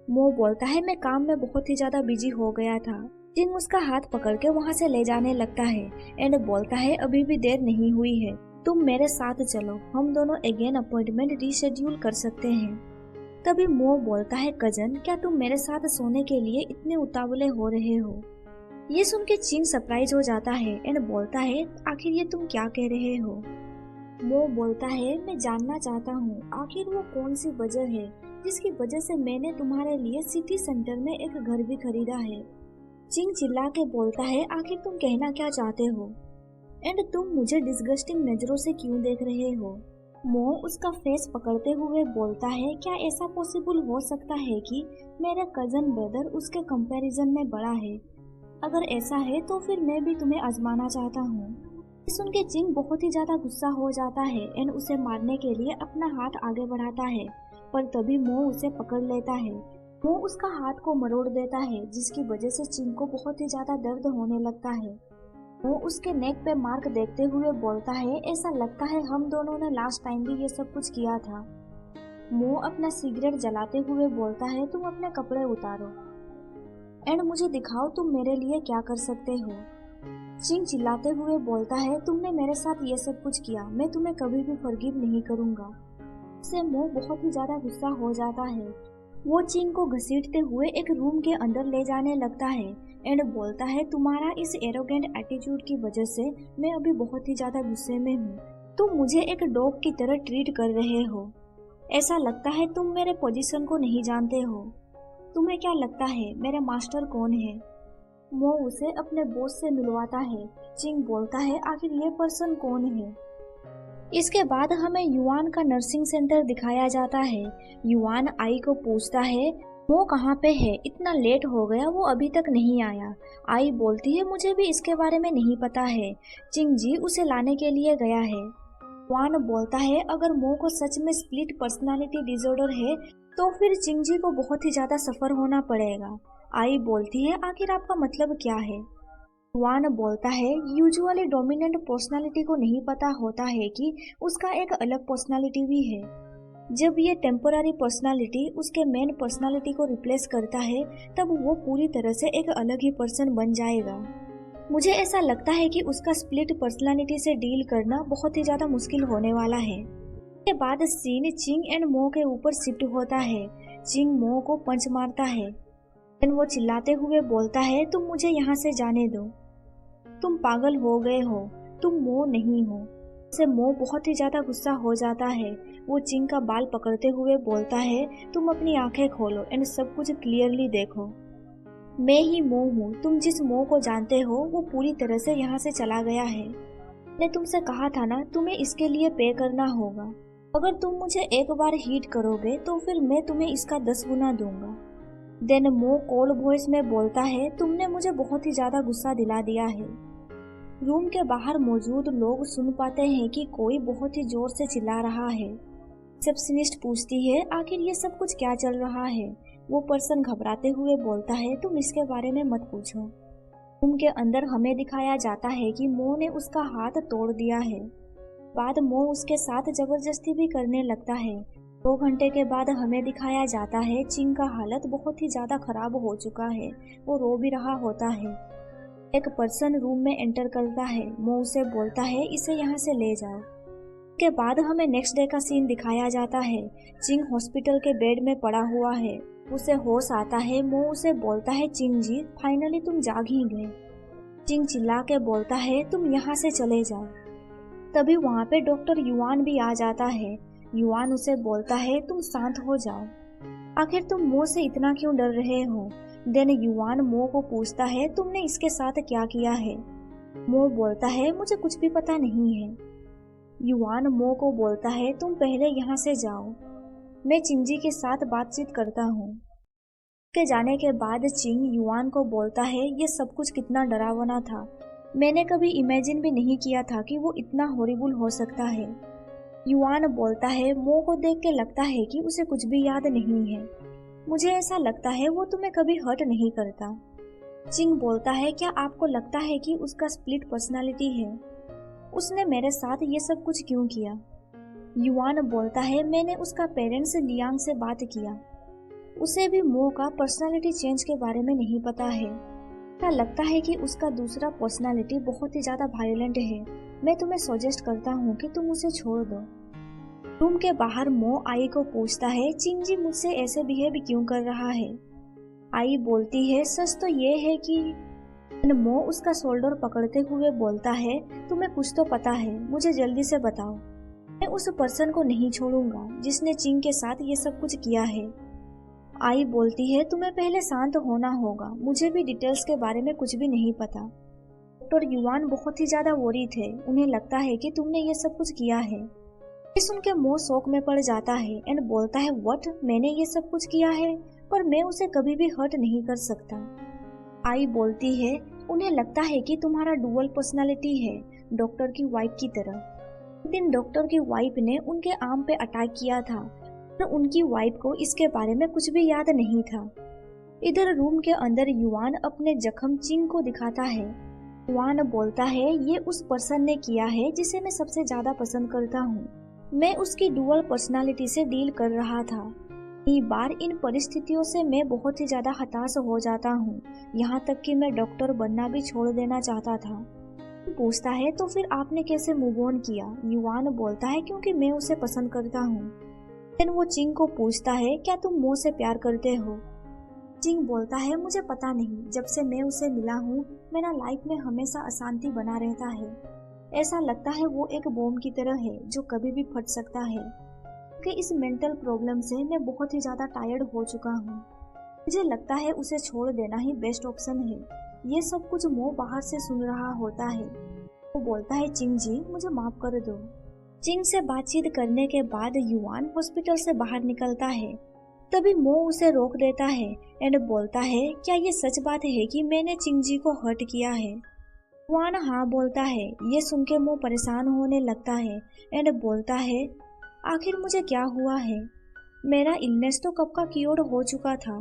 मो बोलता है मैं काम में बहुत ही ज्यादा बिजी हो गया था। चिंग उसका हाथ पकड़ के वहाँ से ले जाने लगता है एंड बोलता है अभी भी देर नहीं हुई है, तुम मेरे साथ चलो, हम दोनों अगेन अपॉइंटमेंट रीशेड्यूल कर सकते हैं। तभी मो बोलता है कजन क्या तुम मेरे साथ सोने के लिए इतने उतावले हो रहे हो। ये सुन के चिंग सरप्राइज हो जाता है एंड बोलता है आखिर ये तुम क्या कह रहे हो। मो बोलता है मैं जानना चाहता हूँ आखिर वो कौन सी वजह है जिसकी वजह से मैंने तुम्हारे लिए सिटी सेंटर में एक घर भी खरीदा है। चिंग चिल्ला के बोलता है आखिर तुम कहना क्या चाहते हो एंड तुम मुझे डिस्गस्टिंग नजरों से क्यों देख रहे हो। मो उसका फेस पकड़ते हुए बोलता है क्या ऐसा पॉसिबल हो सकता है कि मेरा कजन ब्रदर उसके कंपैरिजन में बड़ा है, अगर ऐसा है तो फिर मैं भी तुम्हें आजमाना चाहता हूँ। सुन के चिंग बहुत ही ज्यादा गुस्सा हो जाता है एंड उसे मारने के लिए अपना हाथ आगे बढ़ाता है, पर तभी मो उसे पकड़ लेता है। मो उसका हाथ को मरोड़ देता है जिसकी वजह से चिंग को बहुत ही ज्यादा दर्द होने लगता है। वो उसके नेक पे मार्क देखते हुए बोलता है ऐसा लगता है हम दोनों ने लास्ट टाइम भी ये सब कुछ किया था। मो अपना सिगरेट जलाते हुए बोलता है तुम अपने कपड़े उतारो एंड मुझे दिखाओ तुम मेरे लिए क्या कर सकते हो। चिंग चिल्लाते हुए बोलता है तुमने मेरे साथ ये सब कुछ किया, मैं तुम्हें कभी भी फॉरगिव नहीं करूंगा। इससे मो बहुत ही ज्यादा गुस्सा हो जाता है। वो चिंग को घसीटते हुए एक रूम के अंदर ले जाने लगता है एंड बोलता है तुम्हारा इस एरोगेंट एटीट्यूड की वजह से मैं अभी बहुत ही ज्यादा गुस्से में हूँ। तुम मुझे एक डॉग की तरह ट्रीट कर रहे हो, ऐसा लगता है तुम मेरे पोजीशन को नहीं जानते हो। तुम्हें क्या लगता है मेरा मास्टर कौन है। मो उसे अपने बॉस से मिलवाता है। चिंग बोलता है आखिर ये पर्सन कौन है। इसके बाद हमें युआन का नर्सिंग सेंटर दिखाया जाता है। युआन आई को पूछता है वो कहाँ पे है, इतना लेट हो गया वो अभी तक नहीं आया। आई बोलती है मुझे भी इसके बारे में नहीं पता है, चिंग जी उसे लाने के लिए गया है। युआन बोलता है अगर मो को सच में स्प्लिट पर्सनालिटी डिसऑर्डर है तो फिर चिंग जी को बहुत ही ज्यादा सफर होना पड़ेगा। आई बोलती है आखिर आपका मतलब क्या है। युआन बोलता है यूजुअली डोमिनेंट पर्सनालिटी को नहीं पता होता है कि उसका एक अलग पर्सनालिटी भी है। जब ये टेम्पोररी पर्सनालिटी उसके मेन पर्सनालिटी को रिप्लेस करता है तब वो पूरी तरह से एक अलग ही पर्सन बन जाएगा। मुझे ऐसा लगता है कि उसका स्प्लिट पर्सनालिटी से डील करना बहुत ही ज्यादा मुश्किल होने वाला है। इसके बाद सीन चिंग एंड मो के ऊपर शिफ्ट होता है। चिंग मो को पंच मारता है। वो चिल्लाते हुए बोलता है तुम मुझे यहाँ से जाने दो, तुम पागल हो गए हो, तुम मो नहीं हो। से मो बहुत ही ज्यादा गुस्सा हो जाता है। वो चिंग का बाल पकड़ते हुए बोलता है तुम अपनी आंखें खोलो एंड सब कुछ क्लियरली देखो, मैं ही मो हूँ। तुम जिस मो को जानते हो वो पूरी तरह से यहाँ से चला गया है। मैंने तुमसे कहा था ना तुम्हें इसके लिए पे करना होगा, अगर तुम मुझे एक बार हीट करोगे तो फिर मैं तुम्हें इसका 10 गुना दूंगा। देन मो कोल्ड वॉइस में बोलता है तुमने मुझे बहुत ही ज्यादा गुस्सा दिला दिया है। रूम के बाहर मौजूद लोग सुन पाते हैं कि कोई बहुत ही जोर से चिल्ला रहा है। रिसेप्शनिस्ट पूछती है आखिर ये सब कुछ क्या चल रहा है। वो पर्सन घबराते हुए बोलता है तुम इसके बारे में मत पूछो। रूम के अंदर हमें दिखाया जाता है कि मो ने उसका हाथ तोड़ दिया है। बाद मो उसके साथ जबरदस्ती भी करने लगता है। 2 घंटे के बाद हमें दिखाया जाता है चिंग का हालत बहुत ही ज्यादा खराब हो चुका है, वो रो भी रहा होता है। एक पर्सन रूम में एंटर करता है। मो उसे बोलता है इसे यहाँ से ले जाओ। के बाद हमें नेक्स्ट डे का सीन दिखाया जाता है। चिंग हॉस्पिटल के बेड में पड़ा हुआ है, उसे होश आता है। मो उसे बोलता है चिंग जी फाइनली तुम जाग ही गए। चिंग चिल्ला के बोलता है तुम यहाँ से चले जाओ। तभी वहाँ पे डॉक्टर युआन भी आ जाता है। युआन उसे बोलता है तुम शांत हो जाओ, आखिर तुम मो से इतना क्यों डर रहे हो। देन युआन मो को पूछता है तुमने इसके साथ क्या किया है। मो बोलता है मुझे कुछ भी पता नहीं है। युआन मो को बोलता है तुम पहले यहाँ से जाओ, मैं चिंग जी के साथ बातचीत करता हूँ। के जाने के बाद चिंग युआन को बोलता है ये सब कुछ कितना डरावना था, मैंने कभी इमेजिन भी नहीं किया था कि वो इतना हॉरिबल हो सकता है। युआन बोलता है, मो को देख के लगता है कि उसे कुछ भी याद नहीं है। मुझे ऐसा लगता है वो तुम्हें कभी हर्ट नहीं करता। चिंग बोलता है, क्या आपको लगता है कि उसका स्प्लिट पर्सनालिटी है? उसने मेरे साथ ये सब कुछ क्यों किया? युआन बोलता है, मैंने उसका पेरेंट्स लियांग से बात किया। उसे भी मो का पर्सनालिटी चेंज के बारे में नहीं पता है। क्या लगता है कि उसका दूसरा पर्सनालिटी बहुत ही ज्यादा वायलेंट है। मैं तुम्हें सजेस्ट करता हूँ कि तुम उसे छोड़ दो। रूम के बाहर मो आई को पूछता है, चिंग जी मुझसे ऐसे बिहेव क्यों कर रहा है? आई बोलती है, सच तो ये है कि मो उसका शोल्डर पकड़ते हुए बोलता है, तुम्हें कुछ तो पता है, मुझे जल्दी से बताओ। मैं उस पर्सन को नहीं छोड़ूंगा जिसने चिंग के साथ ये सब कुछ किया है। आई बोलती है, तुम्हें पहले शांत होना होगा, मुझे भी डिटेल्स के बारे में कुछ भी नहीं पता। डॉक्टर युआन बहुत ही ज्यादा वरी थे, उन्हें लगता है कि तुमने ये सब कुछ किया है। ये सुन के मो शौक में पड़ जाता है एंड बोलता है, व्हाट, मैंने ये सब कुछ किया है? पर मैं उसे कभी भी हर्ट नहीं कर सकता। आई बोलती है, उन्हें लगता है कि तुम्हारा डुअल पर्सनालिटी है, डॉक्टर की वाइफ की तरह। एक दिन डॉक्टर की वाइफ ने उनके आर्म पे अटैक किया था और उनकी वाइफ को इसके बारे में कुछ भी याद नहीं था। इधर रूम के अंदर युआन अपने जख्म चिंग को दिखाता है। युआन बोलता है, ये उस पर्सन ने किया है जिसे मैं सबसे ज्यादा पसंद करता हूँ। मैं उसकी डुअल पर्सनालिटी से डील कर रहा था। कई बार इन परिस्थितियों से मैं बहुत ही ज्यादा हताश हो जाता हूँ, यहाँ तक कि मैं डॉक्टर बनना भी छोड़ देना चाहता था। पूछता है, तो फिर आपने कैसे मूव ऑन किया? युआन बोलता है, क्योंकि मैं उसे पसंद करता हूँ। फिर वो चिंग को पूछता है, क्या तुम मो से प्यार करते हो? चिंग बोलता है, मुझे पता नहीं, जब से मैं उसे मिला हूँ मेरा लाइफ में हमेशा अशांति बना रहता है। ऐसा लगता है वो एक बॉम्ब की तरह है जो कभी भी फट सकता है। कि इस मेंटल प्रॉब्लम से मैं बहुत ही ज्यादा टायर्ड हो चुका हूँ। मुझे लगता है उसे छोड़ देना ही बेस्ट ऑप्शन है। ये सब कुछ मो बाहर से सुन रहा होता है। वो बोलता है, चिंग जी मुझे माफ कर दो। चिंग से बातचीत करने के बाद युआन हॉस्पिटल से बाहर निकलता है। तभी मो उसे रोक देता है एंड बोलता है, क्या ये सच बात है कि मैंने चिंग जी को हर्ट किया है? युआन हाँ बोलता है। ये सुन के मो परेशान होने लगता है एंड बोलता है, आखिर मुझे क्या हुआ है? मेरा इलनेस तो कब का क्योर हो चुका था।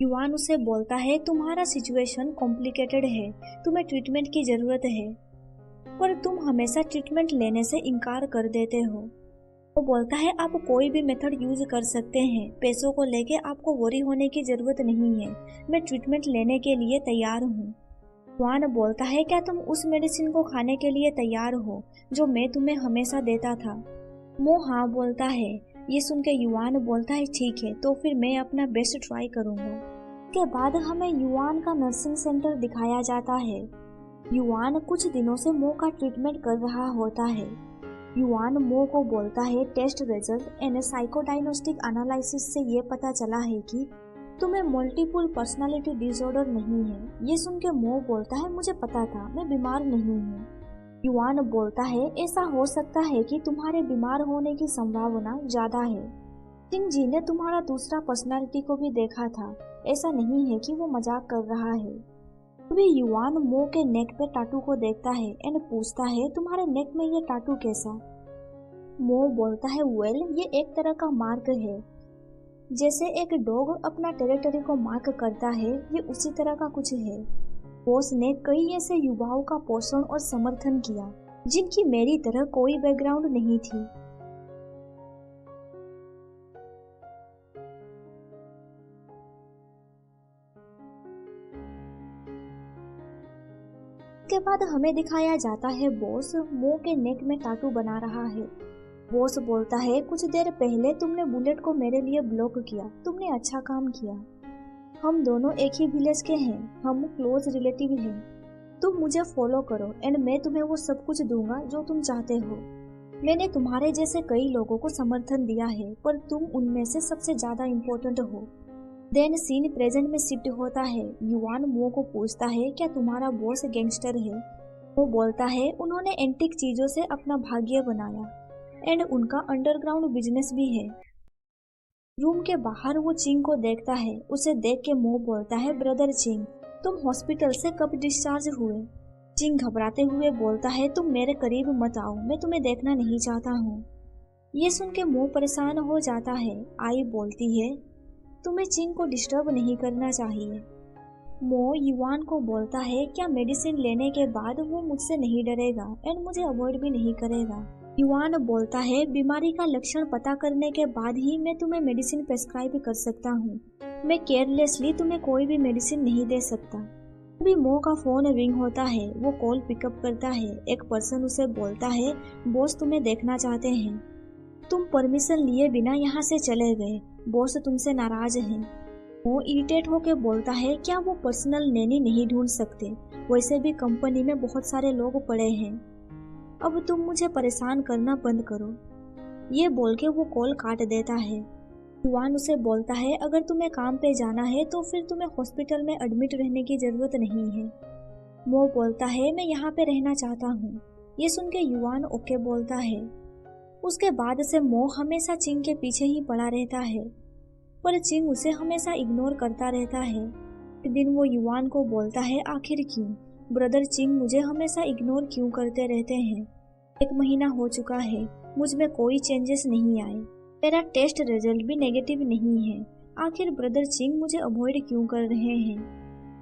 युआन उसे बोलता है, तुम्हारा सिचुएशन कॉम्प्लिकेटेड है, तुम्हें ट्रीटमेंट की जरूरत है, पर तुम हमेशा ट्रीटमेंट लेने से इनकार कर देते हो। वो बोलता है, आप कोई भी मेथड यूज कर सकते हैं, पैसों को लेके आपको वरी होने की जरूरत नहीं है, मैं ट्रीटमेंट लेने के लिए तैयार हूँ। युआन बोलता है, क्या तुम उस मेडिसिन को खाने के लिए तैयार हो जो मैं तुम्हें हमेशा देता था? मो हाँ बोलता है। ये सुन के युआन बोलता है, ठीक है, तो फिर मैं अपना बेस्ट ट्राई करूंगा। के बाद हमें युआन का नर्सिंग सेंटर दिखाया जाता है। युआन कुछ दिनों से मो का ट्रीटमेंट कर रहा होता है। युआन मो को बोलता है, टेस्ट रिजल्ट एंड साइकोडायग्नोस्टिक एनालिसिस से ये पता चला है कि तुम्हें मल्टीपल पर्सनालिटी डिसऑर्डर नहीं है। ये सुन के मो बोलता है, मुझे पता था, मैं बीमार नहीं हूँ। युआन बोलता है, ऐसा हो सकता है कि तुम्हारे बीमार होने की संभावना ज्यादा है। चिंग जी ने तुम्हारा दूसरा पर्सनालिटी को भी देखा था, ऐसा नहीं है कि वो मजाक कर रहा है। तभी युआन मो के नेक पे टाटू को देखता है एंड पूछता है, तुम्हारे नेक में ये टाटू कैसा? मो बोलता है, वेल ये एक तरह का मार्क है, जैसे एक डॉग अपना टेरिटरी को मार्क करता है, ये उसी तरह का कुछ है। बॉस ने कई ऐसे युवाओं का पोषण और समर्थन किया जिनकी मेरी तरह कोई बैकग्राउंड नहीं थी। इसके बाद हमें दिखाया जाता है बॉस मो के नेक में टाटू बना रहा है। बॉस बोलता है, कुछ देर पहले तुमने बुलेट को मेरे लिए ब्लॉक किया, तुमने अच्छा काम किया। हम दोनों एक ही विलेज के हैं, हम क्लोज रिलेटिव हैं। तुम मुझे फॉलो करो एंड मैं तुम्हें वो सब कुछ दूंगा जो तुम चाहते हो। मैंने तुम्हारे जैसे कई लोगों को समर्थन दिया है, पर तुम उनमें से सबसे ज्यादा इम्पोर्टेंट हो। देन सीन प्रेजेंट में शिफ्ट होता है। युआन मो को पूछता है, क्या तुम्हारा बॉस गैंगस्टर है? वो बोलता है, उन्होंने एंटीक चीजों से अपना भाग्य बनाया एंड उनका अंडरग्राउंड बिजनेस भी है। रूम के बाहर वो चिंग को देखता है। उसे देख के मो बोलता है, ब्रदर चिंग, तुम हॉस्पिटल से कब डिस्चार्ज हुए? चिंग घबराते हुए बोलता है, तुम मेरे करीब मत आओ, मैं तुम्हें देखना नहीं चाहता हूँ। ये सुन के मो परेशान हो जाता है। आई बोलती है, तुम्हें चिंग को डिस्टर्ब नहीं करना चाहिए। मो युवान को बोलता है, क्या मेडिसिन लेने के बाद वो मुझसे नहीं डरेगा एंड मुझे अवॉइड भी नहीं करेगा। युवान बोलता है, बीमारी का लक्षण पता करने के बाद ही मैं तुम्हें मेडिसिन प्रेस्क्राइब कर सकता हूँ। मैं केयरलेसली तुम्हें कोई भी मेडिसिन नहीं दे सकता। अभी मो का फोन रिंग होता है। वो कॉल पिकअप करता है। एक पर्सन उसे बोलता है, बॉस तुम्हें देखना चाहते हैं। तुम परमिशन लिए बिना यहाँ से चले गए। बॉस तुमसे नाराज हैं। वो इरिटेट होके बोलता है, क्या वो पर्सनल नैनी नहीं ढूंढ सकते? वैसे भी कंपनी में बहुत सारे लोग पड़े हैं। अब तुम मुझे परेशान करना बंद करो। ये बोल के वो कॉल काट देता है। युवान उसे बोलता है, अगर तुम्हें काम पे जाना है तो फिर तुम्हें हॉस्पिटल में एडमिट रहने की जरूरत नहीं है। मो बोलता है, मैं यहाँ पे रहना चाहता हूँ। ये सुन के युवान ओके बोलता है। उसके बाद से मो हमेशा चिंग के पीछे ही पड़ा रहता है, पर चिंग उसे हमेशा इग्नोर करता रहता है। एक दिन वो युवान को बोलता है, आखिर क्यों ब्रदर चिंग मुझे हमेशा इग्नोर क्यों करते रहते हैं? 1 महीना हो चुका है, मुझ में कोई चेंजेस नहीं आए। मेरा टेस्ट रिजल्ट भी नेगेटिव नहीं है। आखिर ब्रदर चिंग मुझे अवॉइड क्यों कर रहे हैं?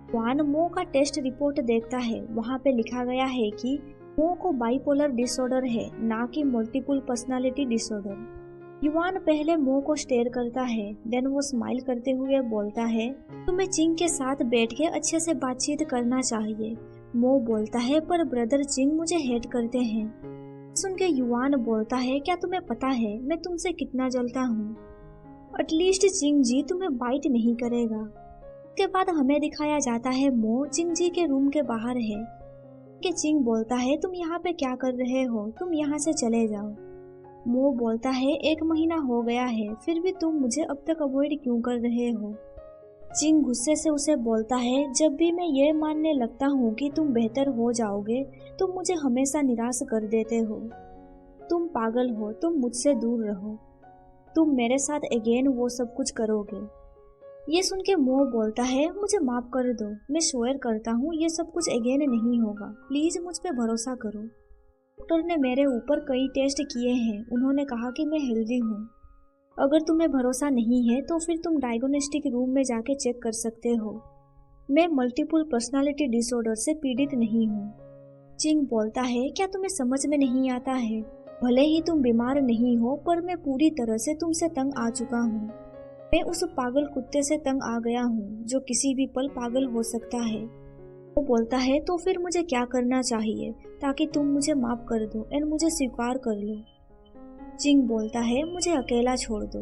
युवान मो का टेस्ट रिपोर्ट देखता है। वहाँ पे लिखा गया है कि मो को बाइपोलर डिसऑर्डर है, ना कि मल्टीपल पर्सनालिटी डिसऑर्डर। युवान पहले मो को स्टेयर करता है, देन वो स्माइल करते हुए बोलता है, तुम्हें चिंग के साथ बैठ के अच्छे से बातचीत करना चाहिए। मो बोलता है, पर ब्रदर चिंग मुझे हेट करते हैं। सुन के युवान बोलता है, क्या तुम्हें पता है मैं तुमसे कितना जलता हूँ? एटलीस्ट चिंग जी तुम्हें बाइट नहीं करेगा। उसके बाद हमें दिखाया जाता है मो चिंग जी के रूम के बाहर है। कि चिंग बोलता है, तुम यहाँ पे क्या कर रहे हो? तुम यहाँ से चले जाओ। मो बोलता है, 1 महीना हो गया है, फिर भी तुम मुझे अब तक अवॉइड क्यों कर रहे हो? चिंग गुस्से से उसे बोलता है, जब भी मैं ये मानने लगता हूँ कि तुम बेहतर हो जाओगे, तुम मुझे हमेशा निराश कर देते हो। तुम पागल हो, तुम मुझसे दूर रहो। तुम मेरे साथ अगेन वो सब कुछ करोगे। ये सुन के मो बोलता है, मुझे माफ कर दो, मैं स्वेयर करता हूँ ये सब कुछ अगेन नहीं होगा, प्लीज मुझ पे भरोसा करो। डॉक्टर ने मेरे ऊपर कई टेस्ट किए हैं, उन्होंने कहा कि मैं हेल्दी हूँ। अगर तुम्हें भरोसा नहीं है तो फिर तुम डायग्नोस्टिक रूम में जाके चेक कर सकते हो। मैं मल्टीपल पर्सनालिटी डिसऑर्डर से पीड़ित नहीं हूँ। चिंग बोलता है, क्या तुम्हें समझ में नहीं आता है? भले ही तुम बीमार नहीं हो, पर मैं पूरी तरह से तुमसे तंग आ चुका हूँ। मैं उस पागल कुत्ते से तंग आ गया हूँ जो किसी भी पल पागल हो सकता है। वो बोलता है, तो फिर मुझे क्या करना चाहिए ताकि तुम मुझे माफ कर दो एंड मुझे स्वीकार कर लो? चिंग बोलता है, मुझे अकेला छोड़ दो।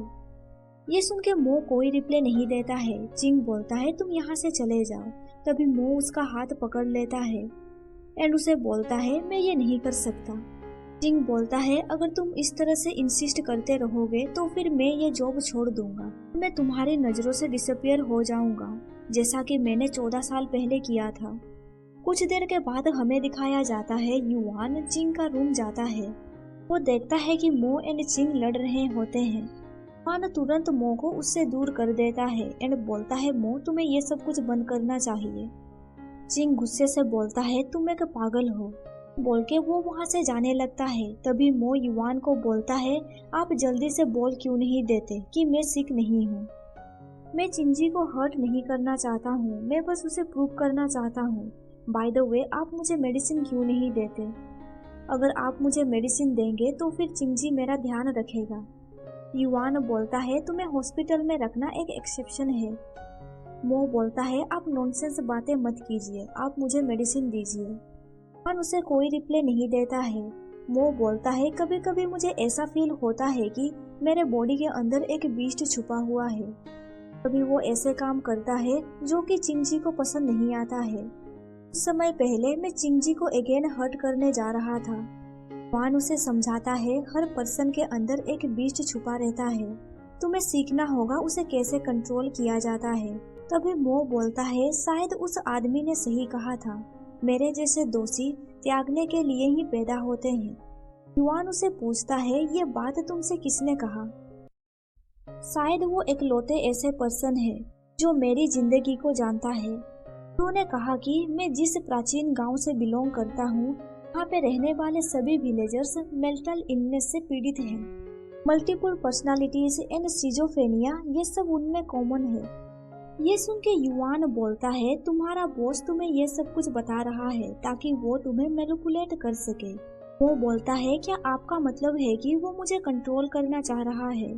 ये सुन के मो कोई रिप्लाई नहीं देता है। चिंग बोलता है, तुम यहाँ से चले जाओ। तभी मो उसका हाथ पकड़ लेता है एंड उसे बोलता है, मैं ये नहीं कर सकता। चिंग बोलता है, अगर तुम इस तरह से इंसिस्ट करते रहोगे तो फिर मैं ये जॉब छोड़ दूंगा। मैं तुम्हारी नजरों से डिसअपियर हो जाऊंगा, जैसा कि मैंने 14 साल पहले किया था। कुछ देर के बाद हमें दिखाया जाता है युवान चिंग का रूम जाता है। वो देखता है कि मो एंड चिंग लड़ रहे होते हैं। युवान तुरंत मो को उससे दूर कर देता है एंड बोलता है, मो तुम्हें ये सब कुछ बंद करना चाहिए। चिंग गुस्से से बोलता है, तुम एक पागल हो, बोल के वो वहाँ से जाने लगता है। तभी मो युवान को बोलता है, आप जल्दी से बोल क्यों नहीं देते कि मैं सिक नहीं हूँ? मैं चिंजी को हर्ट नहीं करना चाहता हूँ, मैं बस उसे प्रूव करना चाहता हूँ। बाय द वे, आप मुझे मेडिसिन क्यों नहीं देते? अगर आप मुझे मेडिसिन देंगे तो फिर चिंजी मेरा ध्यान रखेगा। युवान बोलता है, तुम्हें हॉस्पिटल में रखना एक एक्सेप्शन है। मो बोलता है, आप नॉनसेंस बातें मत कीजिए, आप मुझे मेडिसिन दीजिए। युवान उसे कोई रिप्लाई नहीं देता है। मो बोलता है, कभी कभी मुझे ऐसा फील होता है कि मेरे बॉडी के अंदर एक बीस्ट छुपा हुआ है। कभी वो ऐसे काम करता है जो कि चिंजी को पसंद नहीं आता है। कुछ समय पहले मैं चिंजी को अगेन हर्ट करने जा रहा था। युवान उसे समझाता है, हर पर्सन के अंदर एक बीस्ट छुपा रहता है, तुम्हें सीखना होगा उसे कैसे कंट्रोल किया जाता है। तभी मो बोलता है, शायद उस आदमी ने सही कहा था, मेरे जैसे दोषी त्यागने के लिए ही पैदा होते हैं। युवान उसे पूछता है, ये बात तुमसे किसने कहा? शायद वो इकलौते ऐसे पर्सन है जो मेरी जिंदगी को जानता है। उन्होंने कहा कि मैं जिस प्राचीन गांव से बिलोंग करता हूँ, वहाँ पे रहने वाले सभी विलेजर्स मेंटल इलनेस से पीड़ित हैं। मल्टीपल पर्सनालिटीज एंड सिजोफ्रेनिया ये सब उनमें कॉमन है। ये सुन के युवान बोलता है, तुम्हारा बॉस तुम्हें ये सब कुछ बता रहा है ताकि वो तुम्हें मैनिपुलेट कर सके। वो बोलता है, क्या आपका मतलब है कि वो मुझे कंट्रोल करना चाह रहा है?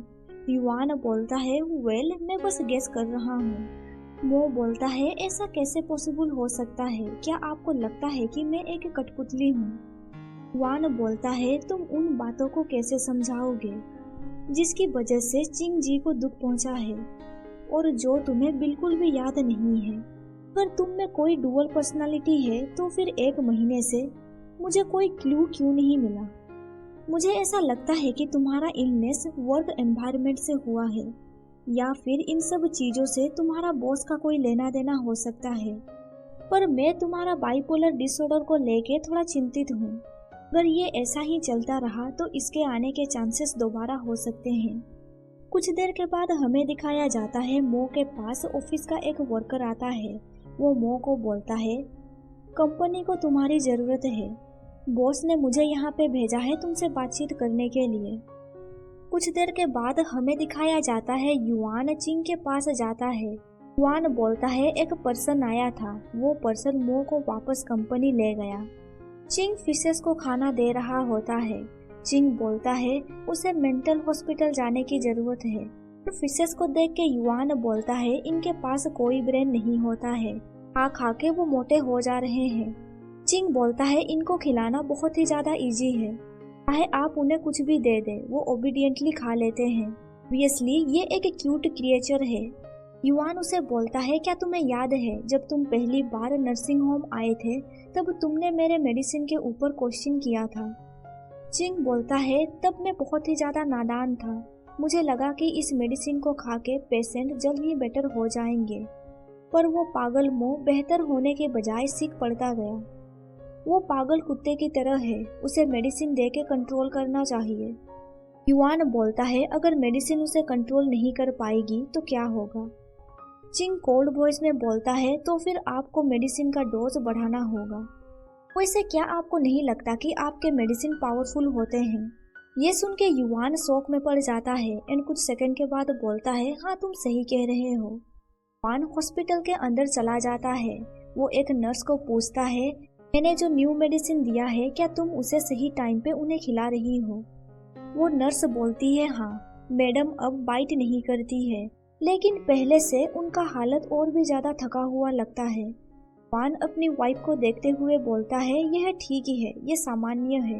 युवान बोलता है, वेल मैं बस गेस कर रहा हूँ। वो बोलता है, ऐसा कैसे पॉसिबल हो सकता है? क्या आपको लगता है कि मैं एक कठपुतली हूँ? युवान बोलता है, तुम उन बातों को कैसे समझाओगे जिसकी वजह से चिंग जी को दुख पहुंचा है और जो तुम्हें बिल्कुल भी याद नहीं है? अगर तुम में कोई डुअल पर्सनालिटी है तो फिर 1 महीने से मुझे कोई क्लू क्यों नहीं मिला? मुझे ऐसा लगता है कि तुम्हारा इलनेस वर्क एनवायरनमेंट से हुआ है या फिर इन सब चीजों से तुम्हारा बॉस का कोई लेना देना हो सकता है। पर मैं तुम्हारा बाइपोलर डिसऑर्डर को लेके थोड़ा चिंतित हूँ। अगर ये ऐसा ही चलता रहा तो इसके आने के चांसेस दोबारा हो सकते हैं। कुछ देर के बाद हमें दिखाया जाता है मो के पास ऑफिस का एक वर्कर आता है। वो मो को बोलता है, कंपनी को तुम्हारी जरूरत है। बॉस ने मुझे यहाँ पे भेजा है तुमसे बातचीत करने के लिए। कुछ देर के बाद हमें दिखाया जाता है युआन चिंग के पास जाता है। युआन बोलता है, एक पर्सन आया था, वो पर्सन मो को वापस कंपनी ले गया। चिंग फिशेस को खाना दे रहा होता है। चिंग बोलता है, उसे मेंटल हॉस्पिटल जाने की जरूरत है। फिशेस को देख के युआन बोलता है, इनके पास कोई ब्रेन नहीं होता है, खा खा के वो मोटे हो जा रहे हैं। चिंग बोलता है, इनको खिलाना बहुत ही ज्यादा इजी है, चाहे आप उन्हें कुछ भी दे दे वो ओबीडियंटली खा लेते हैं। ऑब्वियसली ये एक क्यूट क्रिएचर है। युआन उसे बोलता है, क्या तुम्हें याद है जब तुम पहली बार नर्सिंग होम आए थे तब तुमने मेरे मेडिसिन के ऊपर क्वेश्चन किया था? चिंग बोलता है, तब मैं बहुत ही ज्यादा नादान था, मुझे लगा कि इस मेडिसिन को खा के पेशेंट जल्द ही बेटर हो जाएंगे। पर वो पागल मो बेहतर होने के बजाय सीख पड़ता गया। वो पागल कुत्ते की तरह है, उसे मेडिसिन दे के कंट्रोल करना चाहिए। युआन बोलता है, अगर मेडिसिन उसे कंट्रोल नहीं कर पाएगी तो क्या होगा? चिंग कोल्ड वॉइस में बोलता है, तो फिर आपको मेडिसिन का डोज बढ़ाना होगा। वैसे क्या आपको नहीं लगता कि आपके मेडिसिन पावरफुल होते हैं? ये सुन के युआन शौक में पड़ जाता है एंड कुछ सेकंड के बाद बोलता है, हाँ तुम सही कह रहे हो। युआन हॉस्पिटल के अंदर चला जाता है। वो एक नर्स को पूछता है, मैंने जो न्यू मेडिसिन दिया है क्या तुम उसे सही टाइम पे उन्हें खिला रही हो? वो नर्स बोलती है, हाँ मैडम अब बाइट नहीं करती है, लेकिन पहले से उनका हालत और भी ज्यादा थका हुआ लगता है। युआन अपनी वाइफ को देखते हुए बोलता है, यह ठीक ही है, ये सामान्य है।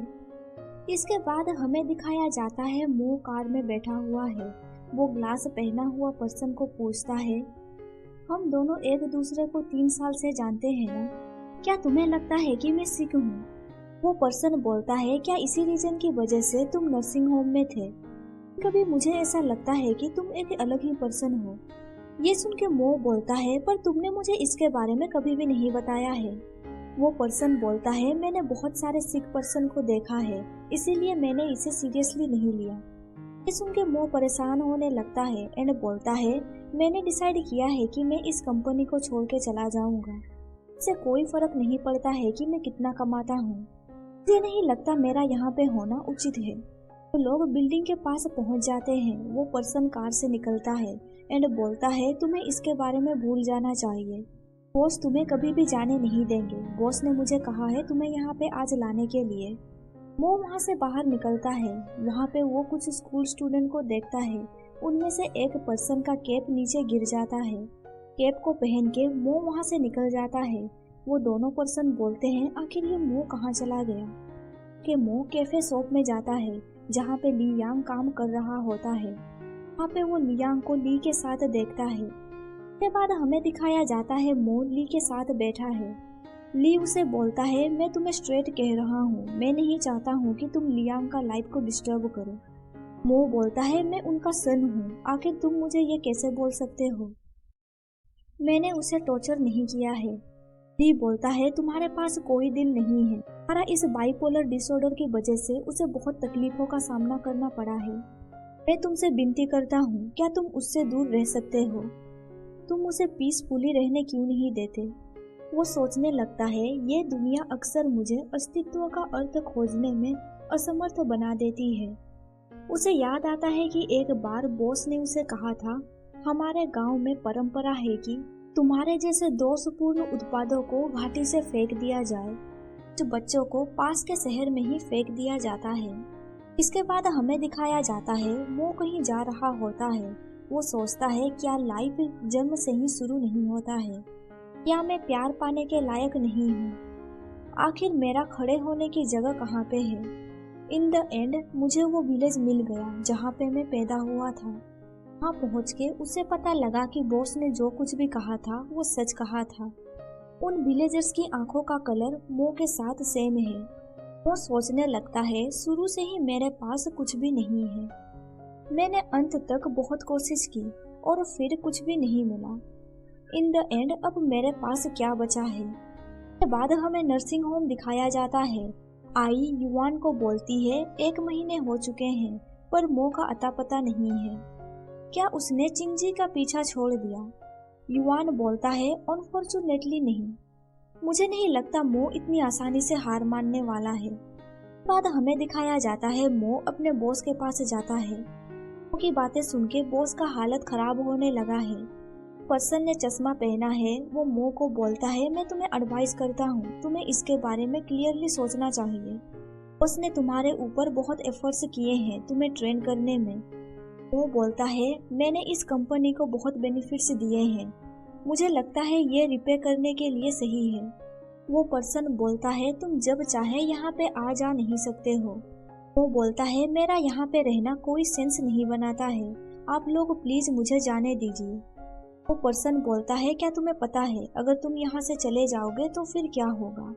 इसके बाद हमें दिखाया जाता है मो कार में बैठा हुआ है। वो ग्लास पहना हुआ पर्सन को पूछता है, हम दोनों एक दूसरे को 3 साल से जानते हैं ना, क्या तुम्हें लगता है कि मैं सिक हूँ? वो पर्सन बोलता है, क्या इसी रीजन की वजह से तुम नर्सिंग होम में थे? कभी मुझे ऐसा लगता है कि तुम एक अलग ही पर्सन हो। ये सुन के मो बोलता है, पर तुमने मुझे इसके बारे में कभी भी नहीं बताया है। वो पर्सन बोलता है, मैंने बहुत सारे सिक पर्सन को देखा है, इसीलिए मैंने इसे सीरियसली नहीं लिया। ये सुन के मो परेशान होने लगता है एंड बोलता है, मैंने डिसाइड किया है कि मैं इस कंपनी को छोड़ के चला जाऊंगा। इससे कोई फर्क नहीं पड़ता है कि मैं कितना कमाता हूँ। मुझे नहीं लगता मेरा यहाँ पे होना उचित है। तो लोग बिल्डिंग के पास पहुँच जाते हैं। वो पर्सन कार से निकलता है एंड बोलता है, तुम्हें इसके बारे में भूल जाना चाहिए। बॉस तुम्हें कभी भी जाने नहीं देंगे। बॉस ने मुझे कहा है तुम्हें यहाँ पे आज लाने के लिए। वो वहाँ से बाहर निकलता है। वहाँ पे वो कुछ स्कूल स्टूडेंट को देखता है। उनमें से एक पर्सन का कैप नीचे गिर जाता है। कैप को पहन के मो वहाँ से निकल जाता है। वो दोनों पर्सन बोलते हैं, आखिर ये मो कहाँ चला गया? कि मो कैफे शॉप में जाता है जहाँ पे ली यांग काम कर रहा होता है। वहाँ पे वो लियांग को ली के साथ देखता है। उसके बाद हमें दिखाया जाता है मो ली के साथ बैठा है। ली उसे बोलता है, मैं तुम्हें स्ट्रेट कह रहा हूँ, मैं नहीं चाहता हूँ कि तुम लियांग का लाइफ को डिस्टर्ब करो। मो बोलता है, मैं उनका सन हूँ, आखिर तुम मुझे ये कैसे बोल सकते हो? मैंने उसे टॉर्चर नहीं किया है। ली बोलता है, तुम्हारे पास कोई दिल नहीं है। तुम्हारा इस बाइपोलर डिसऑर्डर की वजह से उसे बहुत तकलीफों का सामना करना पड़ा है। मैं तुमसे विनती करता हूँ, क्या तुम उससे दूर रह सकते हो? तुम उसे पीसफुली रहने क्यों नहीं देते? वो सोचने लगता है ये दुनिया अक्सर मुझे अस्तित्व का अर्थ खोजने में असमर्थ बना देती है। उसे याद आता है कि एक बार बॉस ने उसे कहा था, हमारे गांव में परंपरा है कि तुम्हारे जैसे दोषपूर्ण उत्पादों को घाटी से फेंक दिया जाए। जो बच्चों को पास के शहर में ही फेंक दिया जाता है। इसके बाद हमें दिखाया जाता है वो कहीं जा रहा होता है। वो सोचता है क्या लाइफ जन्म से ही शुरू नहीं होता है? क्या मैं प्यार पाने के लायक नहीं हूँ? आखिर मेरा खड़े होने की जगह कहाँ पे है? इन द एंड मुझे वो विलेज मिल गया जहाँ पे मैं पैदा हुआ था। वहाँ पहुँच के उसे पता लगा कि बॉस ने जो कुछ भी कहा था वो सच कहा था। उन विलेजर्स की आंखों का कलर मो के साथ सेम है। वो सोचने लगता है शुरू से ही मेरे पास कुछ भी नहीं है। मैंने अंत तक बहुत कोशिश की और फिर कुछ भी नहीं मिला। इन द एंड अब मेरे पास क्या बचा है? के बाद हमें नर्सिंग होम दिखाया जाता है। आई युवान को बोलती है 1 महीने हो चुके हैं पर मो का अता पता नहीं है। क्या उसने चिंगजी का पीछा छोड़ दिया? युवान बोलता है अनफॉर्चुनेटली नहीं। मुझे नहीं लगता मो इतनी आसानी से हार मानने वाला है। बाद हमें दिखाया जाता है मो अपने बॉस के पास जाता है। मो की बातें सुन के बॉस का हालत खराब होने लगा है। पर्सन ने चश्मा पहना है वो मो को बोलता है मैं तुम्हें एडवाइस करता हूँ, तुम्हें इसके बारे में क्लियरली सोचना चाहिए। बॉस ने तुम्हारे ऊपर बहुत एफर्ट्स किए हैं तुम्हें ट्रेन करने में। वो बोलता है मैंने इस कंपनी को बहुत बेनिफिट्स दिए हैं, मुझे लगता है ये रिपेयर करने के लिए सही है। वो पर्सन बोलता है तुम जब चाहे यहाँ पे आ जा नहीं सकते हो। वो बोलता है मेरा यहाँ पे रहना कोई सेंस नहीं बनाता है, आप लोग प्लीज मुझे जाने दीजिए। वो पर्सन बोलता है क्या तुम्हें पता है अगर तुम यहाँ से चले जाओगे तो फिर क्या होगा?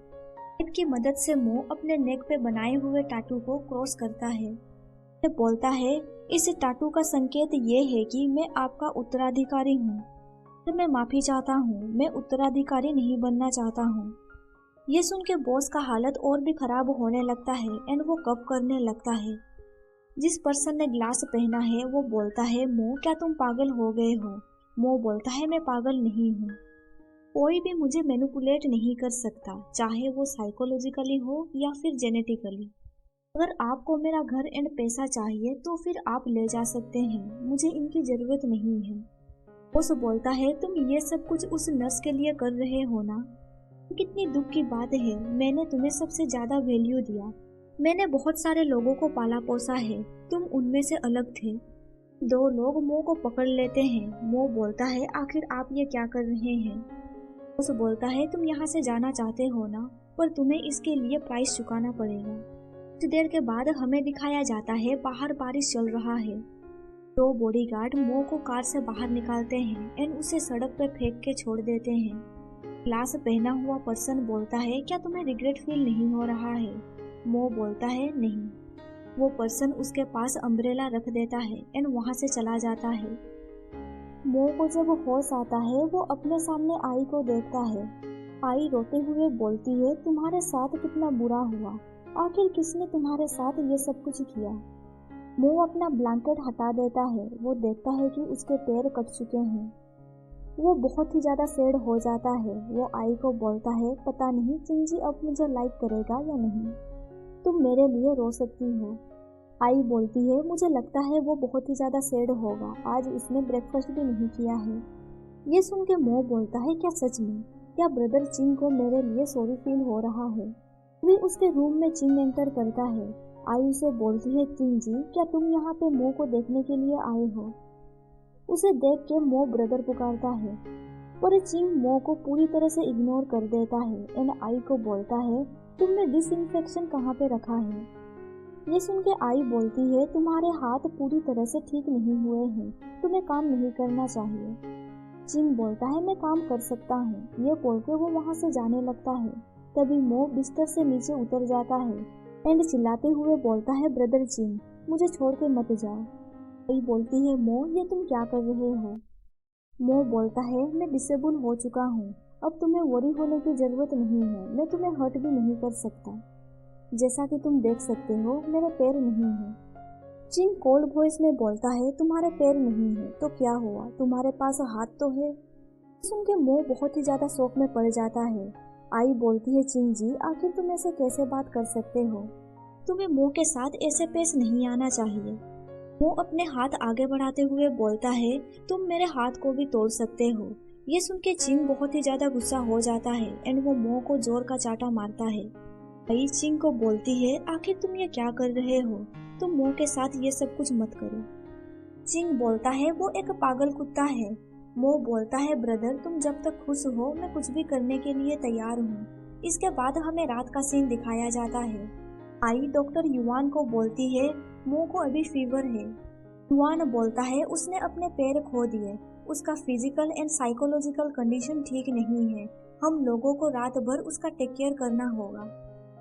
टेप की मदद से मो अपने नेक पे बनाए हुए टाटू को क्रॉस करता है। वो बोलता है इस टाटू का संकेत ये है कि मैं आपका उत्तराधिकारी हूँ। तो मैं माफी चाहता हूँ, मैं उत्तराधिकारी नहीं बनना चाहता हूँ। ये सुन के बॉस का हालत और भी खराब होने लगता है एंड वो कप करने लगता है। जिस पर्सन ने ग्लास पहना है वो बोलता है मो क्या तुम पागल हो गए हो? मो बोलता है मैं पागल नहीं हूँ, कोई भी मुझे मैनिपुलेट नहीं कर सकता, चाहे वो साइकोलॉजिकली हो या फिर जेनेटिकली। अगर आपको मेरा घर एंड पैसा चाहिए तो फिर आप ले जा सकते हैं, मुझे इनकी जरूरत नहीं है। बॉस बोलता है तुम ये सब कुछ उस नर्स के लिए कर रहे हो ना? कितनी दुख की बात है, मैंने तुम्हें सबसे ज्यादा वैल्यू दिया, मैंने बहुत सारे लोगों को पाला पोसा है, तुम उनमें से अलग थे। 2 लोग मो को पकड़ लेते हैं। मो बोलता है आखिर आप ये क्या कर रहे हैं? बॉस बोलता है तुम यहाँ से जाना चाहते हो ना, पर तुम्हें इसके लिए प्राइस चुकाना पड़ेगा। कुछ देर के बाद हमें दिखाया जाता है बाहर बारिश चल रहा है। 2 बॉडीगार्ड मो को कार से बाहर निकालते हैं एंड उसे सड़क पे फेंक के छोड़ देते हैं। ग्लास पहना हुआ पर्सन बोलता है क्या तुम्हें रिग्रेट फील नहीं हो रहा है? मो बोलता है नहीं। वो पर्सन उसके पास अम्ब्रेला रख देता है एंड वहाँ से चला जाता है। मो को जब होश आता है वो अपने सामने आई को देखता है। आई रोते हुए बोलती है तुम्हारे साथ कितना बुरा हुआ, आखिर किसने तुम्हारे साथ ये सब कुछ किया? मो अपना ब्लैंकेट हटा देता है। वो देखता है कि उसके पैर कट चुके हैं। वो बहुत ही ज्यादा सैड हो जाता है। वो आई को बोलता है पता नहीं चिंजी अब मुझे लाइक करेगा या नहीं, तुम मेरे लिए रो सकती हो। आई बोलती है मुझे लगता है वो बहुत ही ज्यादा सैड होगा, आज उसने ब्रेकफास्ट भी नहीं किया है। ये सुन के मो बोलता है क्या सच में? क्या ब्रदर चिंग को मेरे लिए सॉरी फील हो रहा है? भी उसके रूम में चिंग एंटर करता है। आई उसे बोलती है चिंग जी क्या तुम यहाँ पे मो को देखने के लिए आए हो? उसे देख के मो ब्रदर पुकारता है पर चिंग मो को पूरी तरह से इग्नोर कर देता है एंड आई को बोलता है तुमने डिसइंफेक्शन कहाँ पे रखा है? ये सुन के आई बोलती है तुम्हारे हाथ पूरी तरह से ठीक नहीं हुए हैं, तुम्हें काम नहीं करना चाहिए। चिंग बोलता है मैं काम कर सकता हूँ। ये बोल के वो वहाँ से जाने लगता है। तभी मो बिस्तर से नीचे उतर जाता है एंड चिल्लाते हुए बोलता है ब्रदर चिंग मुझे छोड़ के मत जाओ। आई बोलती है मो ये तुम क्या कर रहे हो? मो बोलता है मैं डिसेबल हो चुका हूँ, अब तुम्हें वरी होने की जरूरत नहीं है, मैं तुम्हें हर्ट भी नहीं कर सकता। जैसा कि तुम देख सकते हो मेरे पैर नहीं है। चिंग कोल्ड वॉइस में बोलता है तुम्हारे पैर नहीं है तो क्या हुआ, तुम्हारे पास हाथ तो है। सुन के मो बहुत ही ज्यादा शौक में पड़ जाता है। आई बोलती है, चिंग जी आखिर तुम ऐसे कैसे बात कर सकते हो, तुम्हें मो के साथ ऐसे पेश नहीं आना चाहिए। मो अपने हाथ आगे बढ़ाते हुए बोलता है, तुम मेरे हाथ को भी तोड़ सकते हो। ये सुन के चिंग बहुत ही ज्यादा गुस्सा हो जाता है एंड वो मो को जोर का चाटा मारता है। आई चिंग को बोलती है, आखिर तुम ये क्या कर रहे हो, तुम मो के साथ ये सब कुछ मत करो। चिंग बोलता है, वो एक पागल कुत्ता है। मो बोलता है, ब्रदर तुम जब तक खुश हो मैं कुछ भी करने के लिए तैयार हूँ। इसके बाद हमें रात का सीन दिखाया जाता है। आई डॉक्टर युवान को बोलती है, मो को अभी फीवर है। युवान बोलता है, उसने अपने पैर खो दिए, उसका फिजिकल एंड साइकोलॉजिकल कंडीशन ठीक नहीं है, हम लोगों को रात भर उसका टेक केयर करना होगा।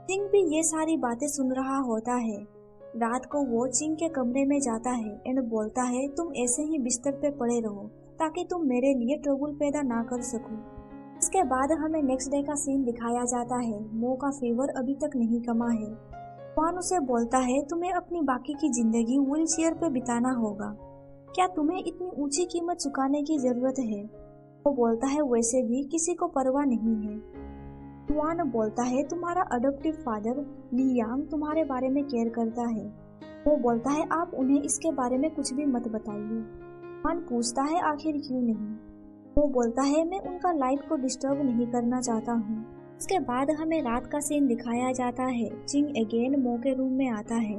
चिंग भी ये सारी बातें सुन रहा होता है। रात को वो चिंग के कमरे में जाता है एंड बोलता है, तुम ऐसे ही बिस्तर पे पड़े रहो ताकि तुम मेरे लिए ट्रबल पैदा ना कर सको। इसके बाद हमें नेक्स्ट डे का सीन दिखाया जाता है। मो का फीवर अभी तक नहीं कमा है। युवान उसे बोलता है, तुम्हें अपनी बाकी की जिंदगी व्हील चेयर पे बिताना होगा, क्या तुम्हें इतनी ऊंची कीमत चुकाने की जरूरत है। वो बोलता है, वैसे भी किसी को परवाह नहीं है। युवान बोलता है, तुम्हारा अडॉप्टिव फादर लियांग तुम्हारे बारे में केयर करता है। वो बोलता है, आप उन्हें इसके बारे में कुछ भी मत बताइए। युवान पूछता है, आखिर क्यों नहीं। वो बोलता है, मैं उनका लाइफ को डिस्टर्ब नहीं करना चाहता हूँ। इसके बाद हमें रात का सीन दिखाया जाता है। चिंग अगेन मो के रूम में आता है।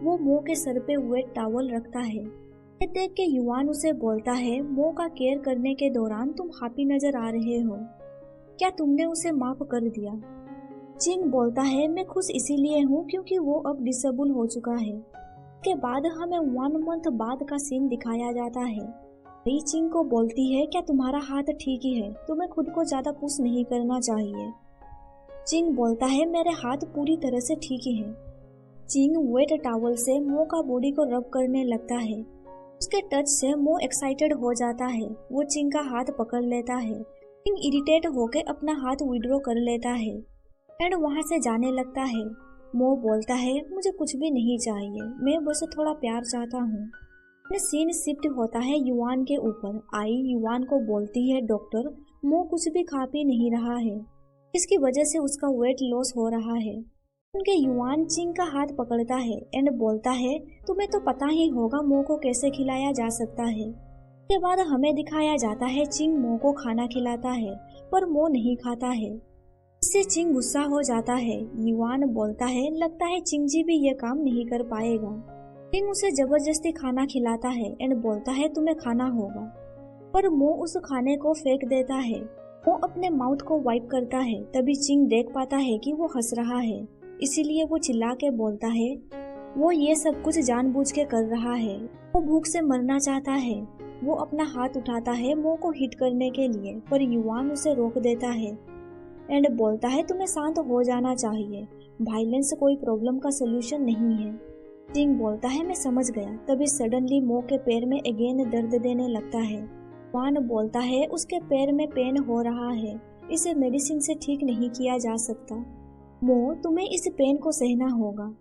वो मो के सर पे वेट टॉवल रखता है। ये देख के युवान उसे बोलता है, मो का केयर करने के दौरान तुम हैप्पी नजर आ रहे हो, क्या तुमने उसे माफ कर दिया। चिंग बोलता है, मैं खुश इसीलिए हूँ क्योंकि वो अब डिसेबल हो चुका है। के बाद हमें 1 मंथ बाद का सीन दिखाया जाता है। री चिंग को बोलती है, क्या तुम्हारा हाथ ठीक ही है, तुम्हें खुद को ज्यादा पुश नहीं करना चाहिए। चिंग बोलता है, मेरे हाथ पूरी तरह से ठीक ही है। चिंग वेट टॉवल से मो का बॉडी को रब करने लगता है। उसके टच से मो एक्साइटेड हो जाता है। वो चिंग का हाथ पकड़ लेता है। चिंग इरिटेट होकर अपना हाथ विड्रॉ कर लेता है एंड वहां से जाने लगता है। मो बोलता है, मुझे कुछ भी नहीं चाहिए, मैं बस थोड़ा प्यार चाहता हूँ। सीन शिफ्ट होता है युवान के ऊपर। आई युवान को बोलती है, डॉक्टर मो कुछ भी खा पी नहीं रहा है, इसकी वजह से उसका वेट लॉस हो रहा है। उनके युवान चिंग का हाथ पकड़ता है एंड बोलता है, तुम्हें तो पता ही होगा मो को कैसे खिलाया जा सकता है। के बाद हमें दिखाया जाता है चिंग मो को खाना खिलाता है पर मो नहीं खाता है। इससे चिंग गुस्सा हो जाता है। युवान बोलता है, लगता है चिंग जी भी ये काम नहीं कर पाएगा। चिंग उसे जबरदस्ती खाना खिलाता है एंड बोलता है, तुम्हें खाना होगा, पर मो उस खाने को फेंक देता है। वो अपने माउथ को वाइप करता है। तभी चिंग देख पाता है कि वो हंस रहा है, इसीलिए वो चिल्ला के बोलता है, वो ये सब कुछ जानबूझ के कर रहा है, वो भूख से मरना चाहता है। वो अपना हाथ उठाता है मो को हिट करने के लिए, पर युवान उसे रोक देता है एंड बोलता है, तुम्हें शांत हो जाना चाहिए, वायलेंस कोई प्रॉब्लम का सोल्यूशन नहीं है। चिंग बोलता है, मैं समझ गया। तभी सडनली मो के पैर में अगेन दर्द देने लगता है। युवान बोलता है, उसके पैर में पेन हो रहा है, इसे मेडिसिन से ठीक नहीं किया जा सकता। मो, तुम्हें इस पेन को सहना होगा।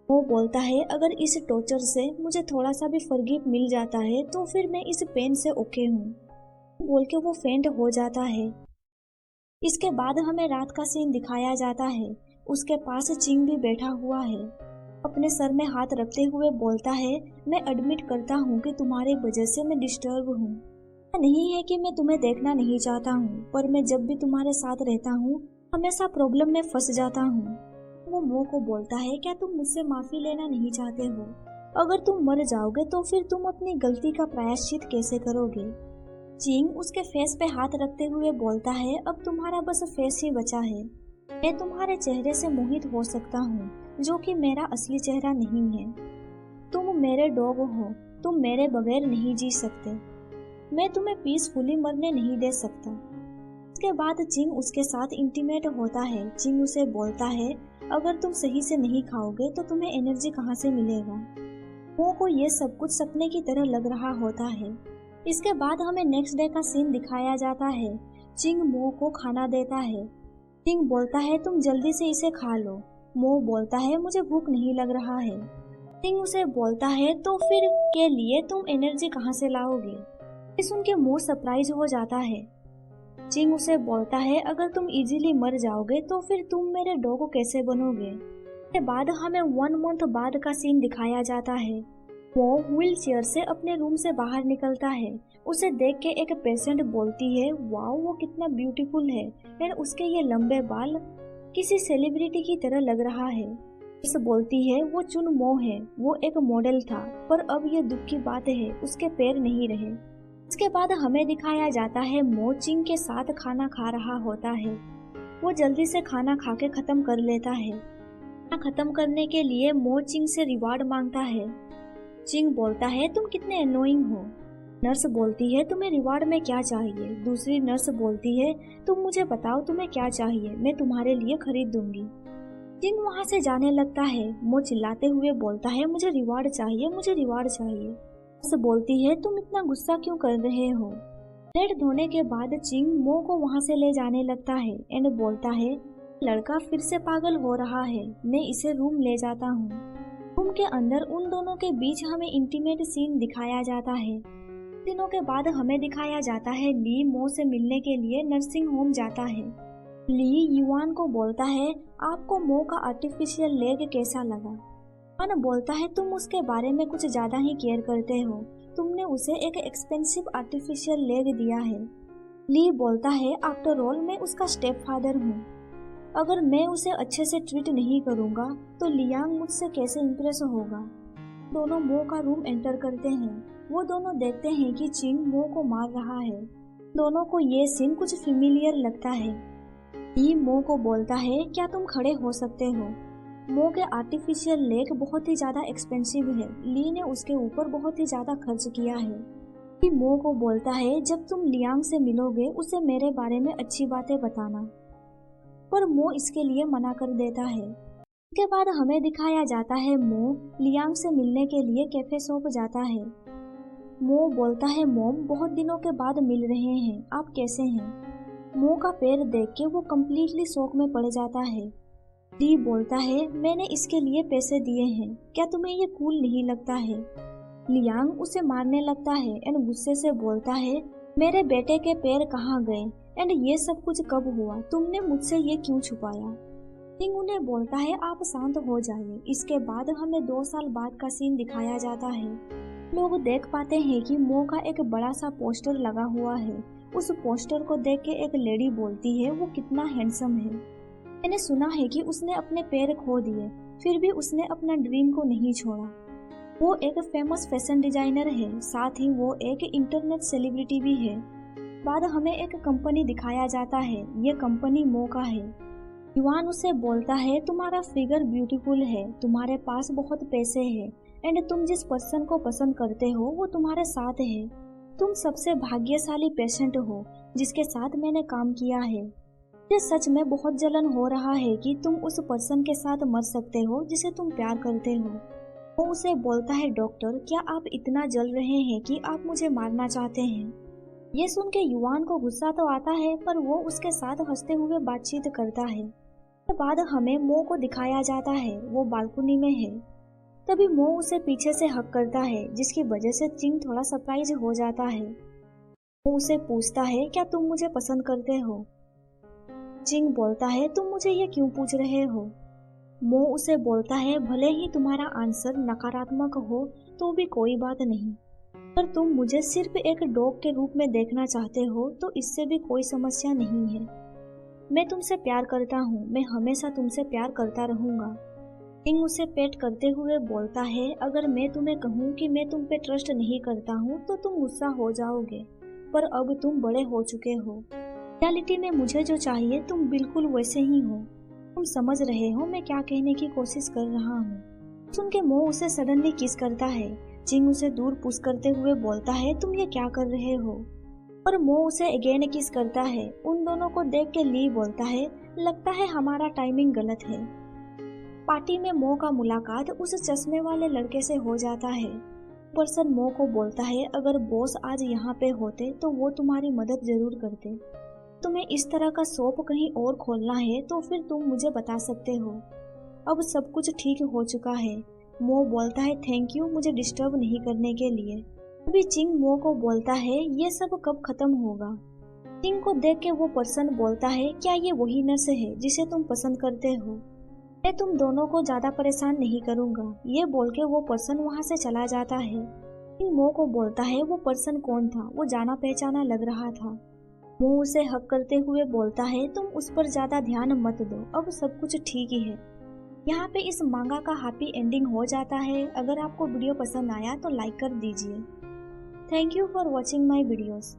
वो बोलता है, अगर इस टॉर्चर से मुझे थोड़ा सा भी फर्गीव मिल जाता है तो फिर मैं इस पेन से ओके हूँ, बोल के वो फेंट हो जाता है। इसके बाद हमें रात का सीन दिखाया जाता है। उसके पास चिंग भी बैठा हुआ है, अपने सर में हाथ रखते हुए बोलता है, मैं एडमिट करता हूँ कि तुम्हारे वजह से मैं डिस्टर्ब हूँ। नहीं है कि मैं तुम्हें देखना नहीं चाहता हूँ, पर मैं जब भी तुम्हारे साथ रहता हूँ हमेशा प्रॉब्लम में फंस जाता हूँ। वो मो को बोलता है, क्या तुम मुझसे माफी लेना नहीं चाहते हो? अगर तुम मर जाओगे तो फिर तुम अपनी गलती का प्रायश्चित कैसे करोगे? चिंग उसके फेस पे हाथ रखते हुए बोलता है, अब तुम्हारा बस फेस ही बचा है। मैं तुम्हारे चेहरे से मोहित हो सकता हूँ, जो कि मेरा असली चेहरा नहीं है। तुम मेरे डॉग हो, तुम मेरे बगैर नहीं जी सकते। मैं तुम्हें पीसफुली मरने नहीं दे सकता। उसके बाद चिंग उसके साथ इंटीमेट होता है। चिंग उसे बोलता है, अगर तुम सही से नहीं खाओगे तो तुम्हें एनर्जी कहाँ से मिलेगा? मो को ये सब कुछ सपने की तरह लग रहा होता है। इसके बाद हमें नेक्स्ट डे का सीन दिखाया जाता है। चिंग मो को खाना देता है। चिंग बोलता है, तुम जल्दी से इसे खा लो। मो बोलता है, मुझे भूख नहीं लग रहा है। चिंग उसे बोलता है, तो फिर के लिए तुम एनर्जी कहाँ से लाओगे? सुन के मो सरप्राइज हो जाता है। चिंग उसे बोलता है अगर तुम इजीली मर जाओगे तो फिर तुम मेरे डॉग कैसे बनोगे। के बाद हमें 1 मंथ बाद का सीन दिखाया जाता है। वो व्हील चेयर से अपने रूम से बाहर निकलता है। उसे देख के एक पेशेंट बोलती है वाओ वो कितना ब्यूटीफुल है एंड उसके ये लंबे बाल किसी सेलिब्रिटी की तरह लग रहा है। इस बोलती है वो चुन मो है, वो एक मॉडल था पर अब ये दुख की बात है उसके पैर नहीं रहे। इसके बाद हमें दिखाया जाता है मो चिंग के साथ खाना खा रहा होता है। वो जल्दी से खाना खा के खत्म कर लेता है। खाना खत्म करने के लिए मो चिंग से रिवार्ड मांगता है। चिंग बोलता है तुम कितने अनोइंग हो। नर्स बोलती है तुम्हें रिवार्ड में क्या चाहिए। दूसरी नर्स बोलती है तुम मुझे बताओ तुम्हें क्या चाहिए, मैं तुम्हारे लिए खरीद दूंगी। चिंग वहाँ से जाने लगता है। मो चिल्लाते हुए बोलता है मुझे रिवार्ड चाहिए, मुझे रिवार्ड चाहिए। नर्स बोलती है तुम इतना गुस्सा क्यों कर रहे हो। प्लेट धोने के बाद चिंग मो को वहाँ से ले जाने लगता है एंड बोलता है लड़का फिर से पागल हो रहा है, मैं इसे रूम ले जाता हूँ। रूम के अंदर उन दोनों के बीच हमें इंटीमेट सीन दिखाया जाता है। दिनों के बाद हमें दिखाया जाता है ली मो से मिलने के लिए नर्सिंग होम जाता है। ली युआन को बोलता है आपको मो का आर्टिफिशियल लेग कैसा लगा। युआन बोलता है तुम उसके बारे में कुछ ज्यादा ही केयर करते हो, तुमने उसे एक एक्सपेंसिव आर्टिफिशियल लेग दिया है। ली बोलता है आफ्टर ऑल मैं उसका स्टेप फादर हूँ, अगर मैं उसे अच्छे से ट्रीट नहीं करूँगा तो लियांग मुझसे कैसे इम्प्रेस होगा। दोनों मो का रूम एंटर करते हैं। वो दोनों देखते हैं कि चिंग मो को मार रहा है। दोनों को ये सीन कुछ फेमिलियर लगता है। ली मो को बोलता है क्या तुम खड़े हो सकते हो। मो के आर्टिफिशियल लेग बहुत ही ज्यादा एक्सपेंसिव है, ली ने उसके ऊपर बहुत ही ज्यादा खर्च किया है। ली मो को बोलता है जब तुम लियांग से मिलोगे उसे मेरे बारे में अच्छी बातें बताना, पर मो इसके लिए मना कर देता है। इसके बाद हमें दिखाया जाता है मो लियांग से मिलने के लिए कैफे शॉप जाता है। मो बोलता है मोम बहुत दिनों के बाद मिल रहे हैं, आप कैसे हैं। मो का पैर देख के वो कम्प्लीटली शॉक में पड़ जाता है। ली बोलता है मैंने इसके लिए पैसे दिए हैं, क्या तुम्हें ये कूल नहीं लगता है। लियांग उसे मारने लगता है एंड गुस्से से बोलता है मेरे बेटे के पैर कहाँ गए एंड ये सब कुछ कब हुआ, तुमने मुझसे ये क्यों छुपाया। चिंग उन्हें बोलता है आप शांत हो जाइए। इसके बाद हमें 2 साल बाद का सीन दिखाया जाता है। लोग देख पाते हैं कि मो का एक बड़ा सा पोस्टर लगा हुआ है। उस पोस्टर को देख के एक लेडी बोलती है वो कितना हैंडसम है। मैंने सुना है कि उसने अपने पैर खो दिए फिर भी उसने अपना ड्रीम को नहीं छोड़ा। वो एक फेमस फैशन डिजाइनर है, साथ ही वो एक इंटरनेट सेलिब्रिटी भी है। बाद हमें एक कंपनी दिखाया जाता है, ये कंपनी मो का है। युआन उसे बोलता है तुम्हारा फिगर ब्यूटीफुल है, तुम्हारे पास बहुत पैसे हैं एंड तुम जिस पर्सन को पसंद करते हो वो तुम्हारे साथ है। तुम सबसे भाग्यशाली पेशेंट हो जिसके साथ मैंने काम किया है। ये सच में बहुत जलन हो रहा है कि तुम उस पर्सन के साथ मर सकते हो जिसे तुम प्यार करते हो। वो उसे बोलता है डॉक्टर क्या आप इतना जल रहे हैं कि आप मुझे मारना चाहते हैं। ये सुन के युआन को गुस्सा तो आता है पर वो उसके साथ हंसते हुए बातचीत करता है। उसके बाद हमें मो को दिखाया जाता है, वो बालकनी में है। तभी मो उसे पीछे से हक करता है जिसकी वजह से चिंग थोड़ा सरप्राइज हो जाता है। वो उसे पूछता है क्या तुम मुझे पसंद करते हो। चिंग बोलता है तुम मुझे ये क्यों पूछ रहे हो। मो उसे बोलता है भले ही तुम्हारा आंसर नकारात्मक हो तो भी कोई बात नहीं, पर तुम मुझे सिर्फ एक डॉग के रूप में देखना चाहते हो तो इससे भी कोई समस्या नहीं है। मैं तुमसे प्यार करता हूँ, मैं हमेशा तुमसे प्यार करता रहूंगा। चिंग उसे पेट करते हुए बोलता है अगर मैं तुम्हें कहूँ कि मैं तुम पे ट्रस्ट नहीं करता हूँ तो तुम गुस्सा हो जाओगे, पर अब तुम बड़े हो चुके हो। रियलिटी में मुझे जो चाहिए तुम बिल्कुल वैसे ही हो। तुम समझ रहे हो मैं क्या कहने की कोशिश कर रहा हूँ। सुन के मो उसे सडनली किस करता है। चिंग उसे दूर पुश करते हुए बोलता है तुम ये क्या कर रहे हो, और मो उसे अगेन किस करता है। उन दोनों को देख के ली बोलता है लगता है हमारा टाइमिंग गलत है। पार्टी में मो का मुलाकात उस चश्मे वाले लड़के से हो जाता है। पर्सन मो को बोलता है अगर बॉस आज यहाँ पे होते तो वो तुम्हारी मदद जरूर करते। तुम्हें इस तरह का शॉप कहीं और खोलना है तो फिर तुम मुझे बता सकते हो। अब सब कुछ ठीक हो चुका है। मो बोलता है थैंक यू मुझे डिस्टर्ब नहीं करने के लिए। अभी चिंग मो को बोलता है ये सब कब खत्म होगा। किंग को देख के वो पर्सन बोलता है, क्या ये वही नर्स है जिसे तुम पसंद करते हो? मैं तुम दोनों को ज्यादा परेशान नहीं करूंगा। ये बोल के वो पर्सन वहाँ से चला जाता है। किंग मो को बोलता है वो पर्सन कौन था, वो जाना पहचाना लग रहा था। मो उसे हक करते हुए बोलता है, तुम उस पर ज्यादा ध्यान मत दो, अब सब कुछ ठीक ही है। यहाँ पे इस मांगा का हैप्पी एंडिंग हो जाता है। अगर आपको वीडियो पसंद आया तो लाइक कर दीजिए। Thank you for watching my videos.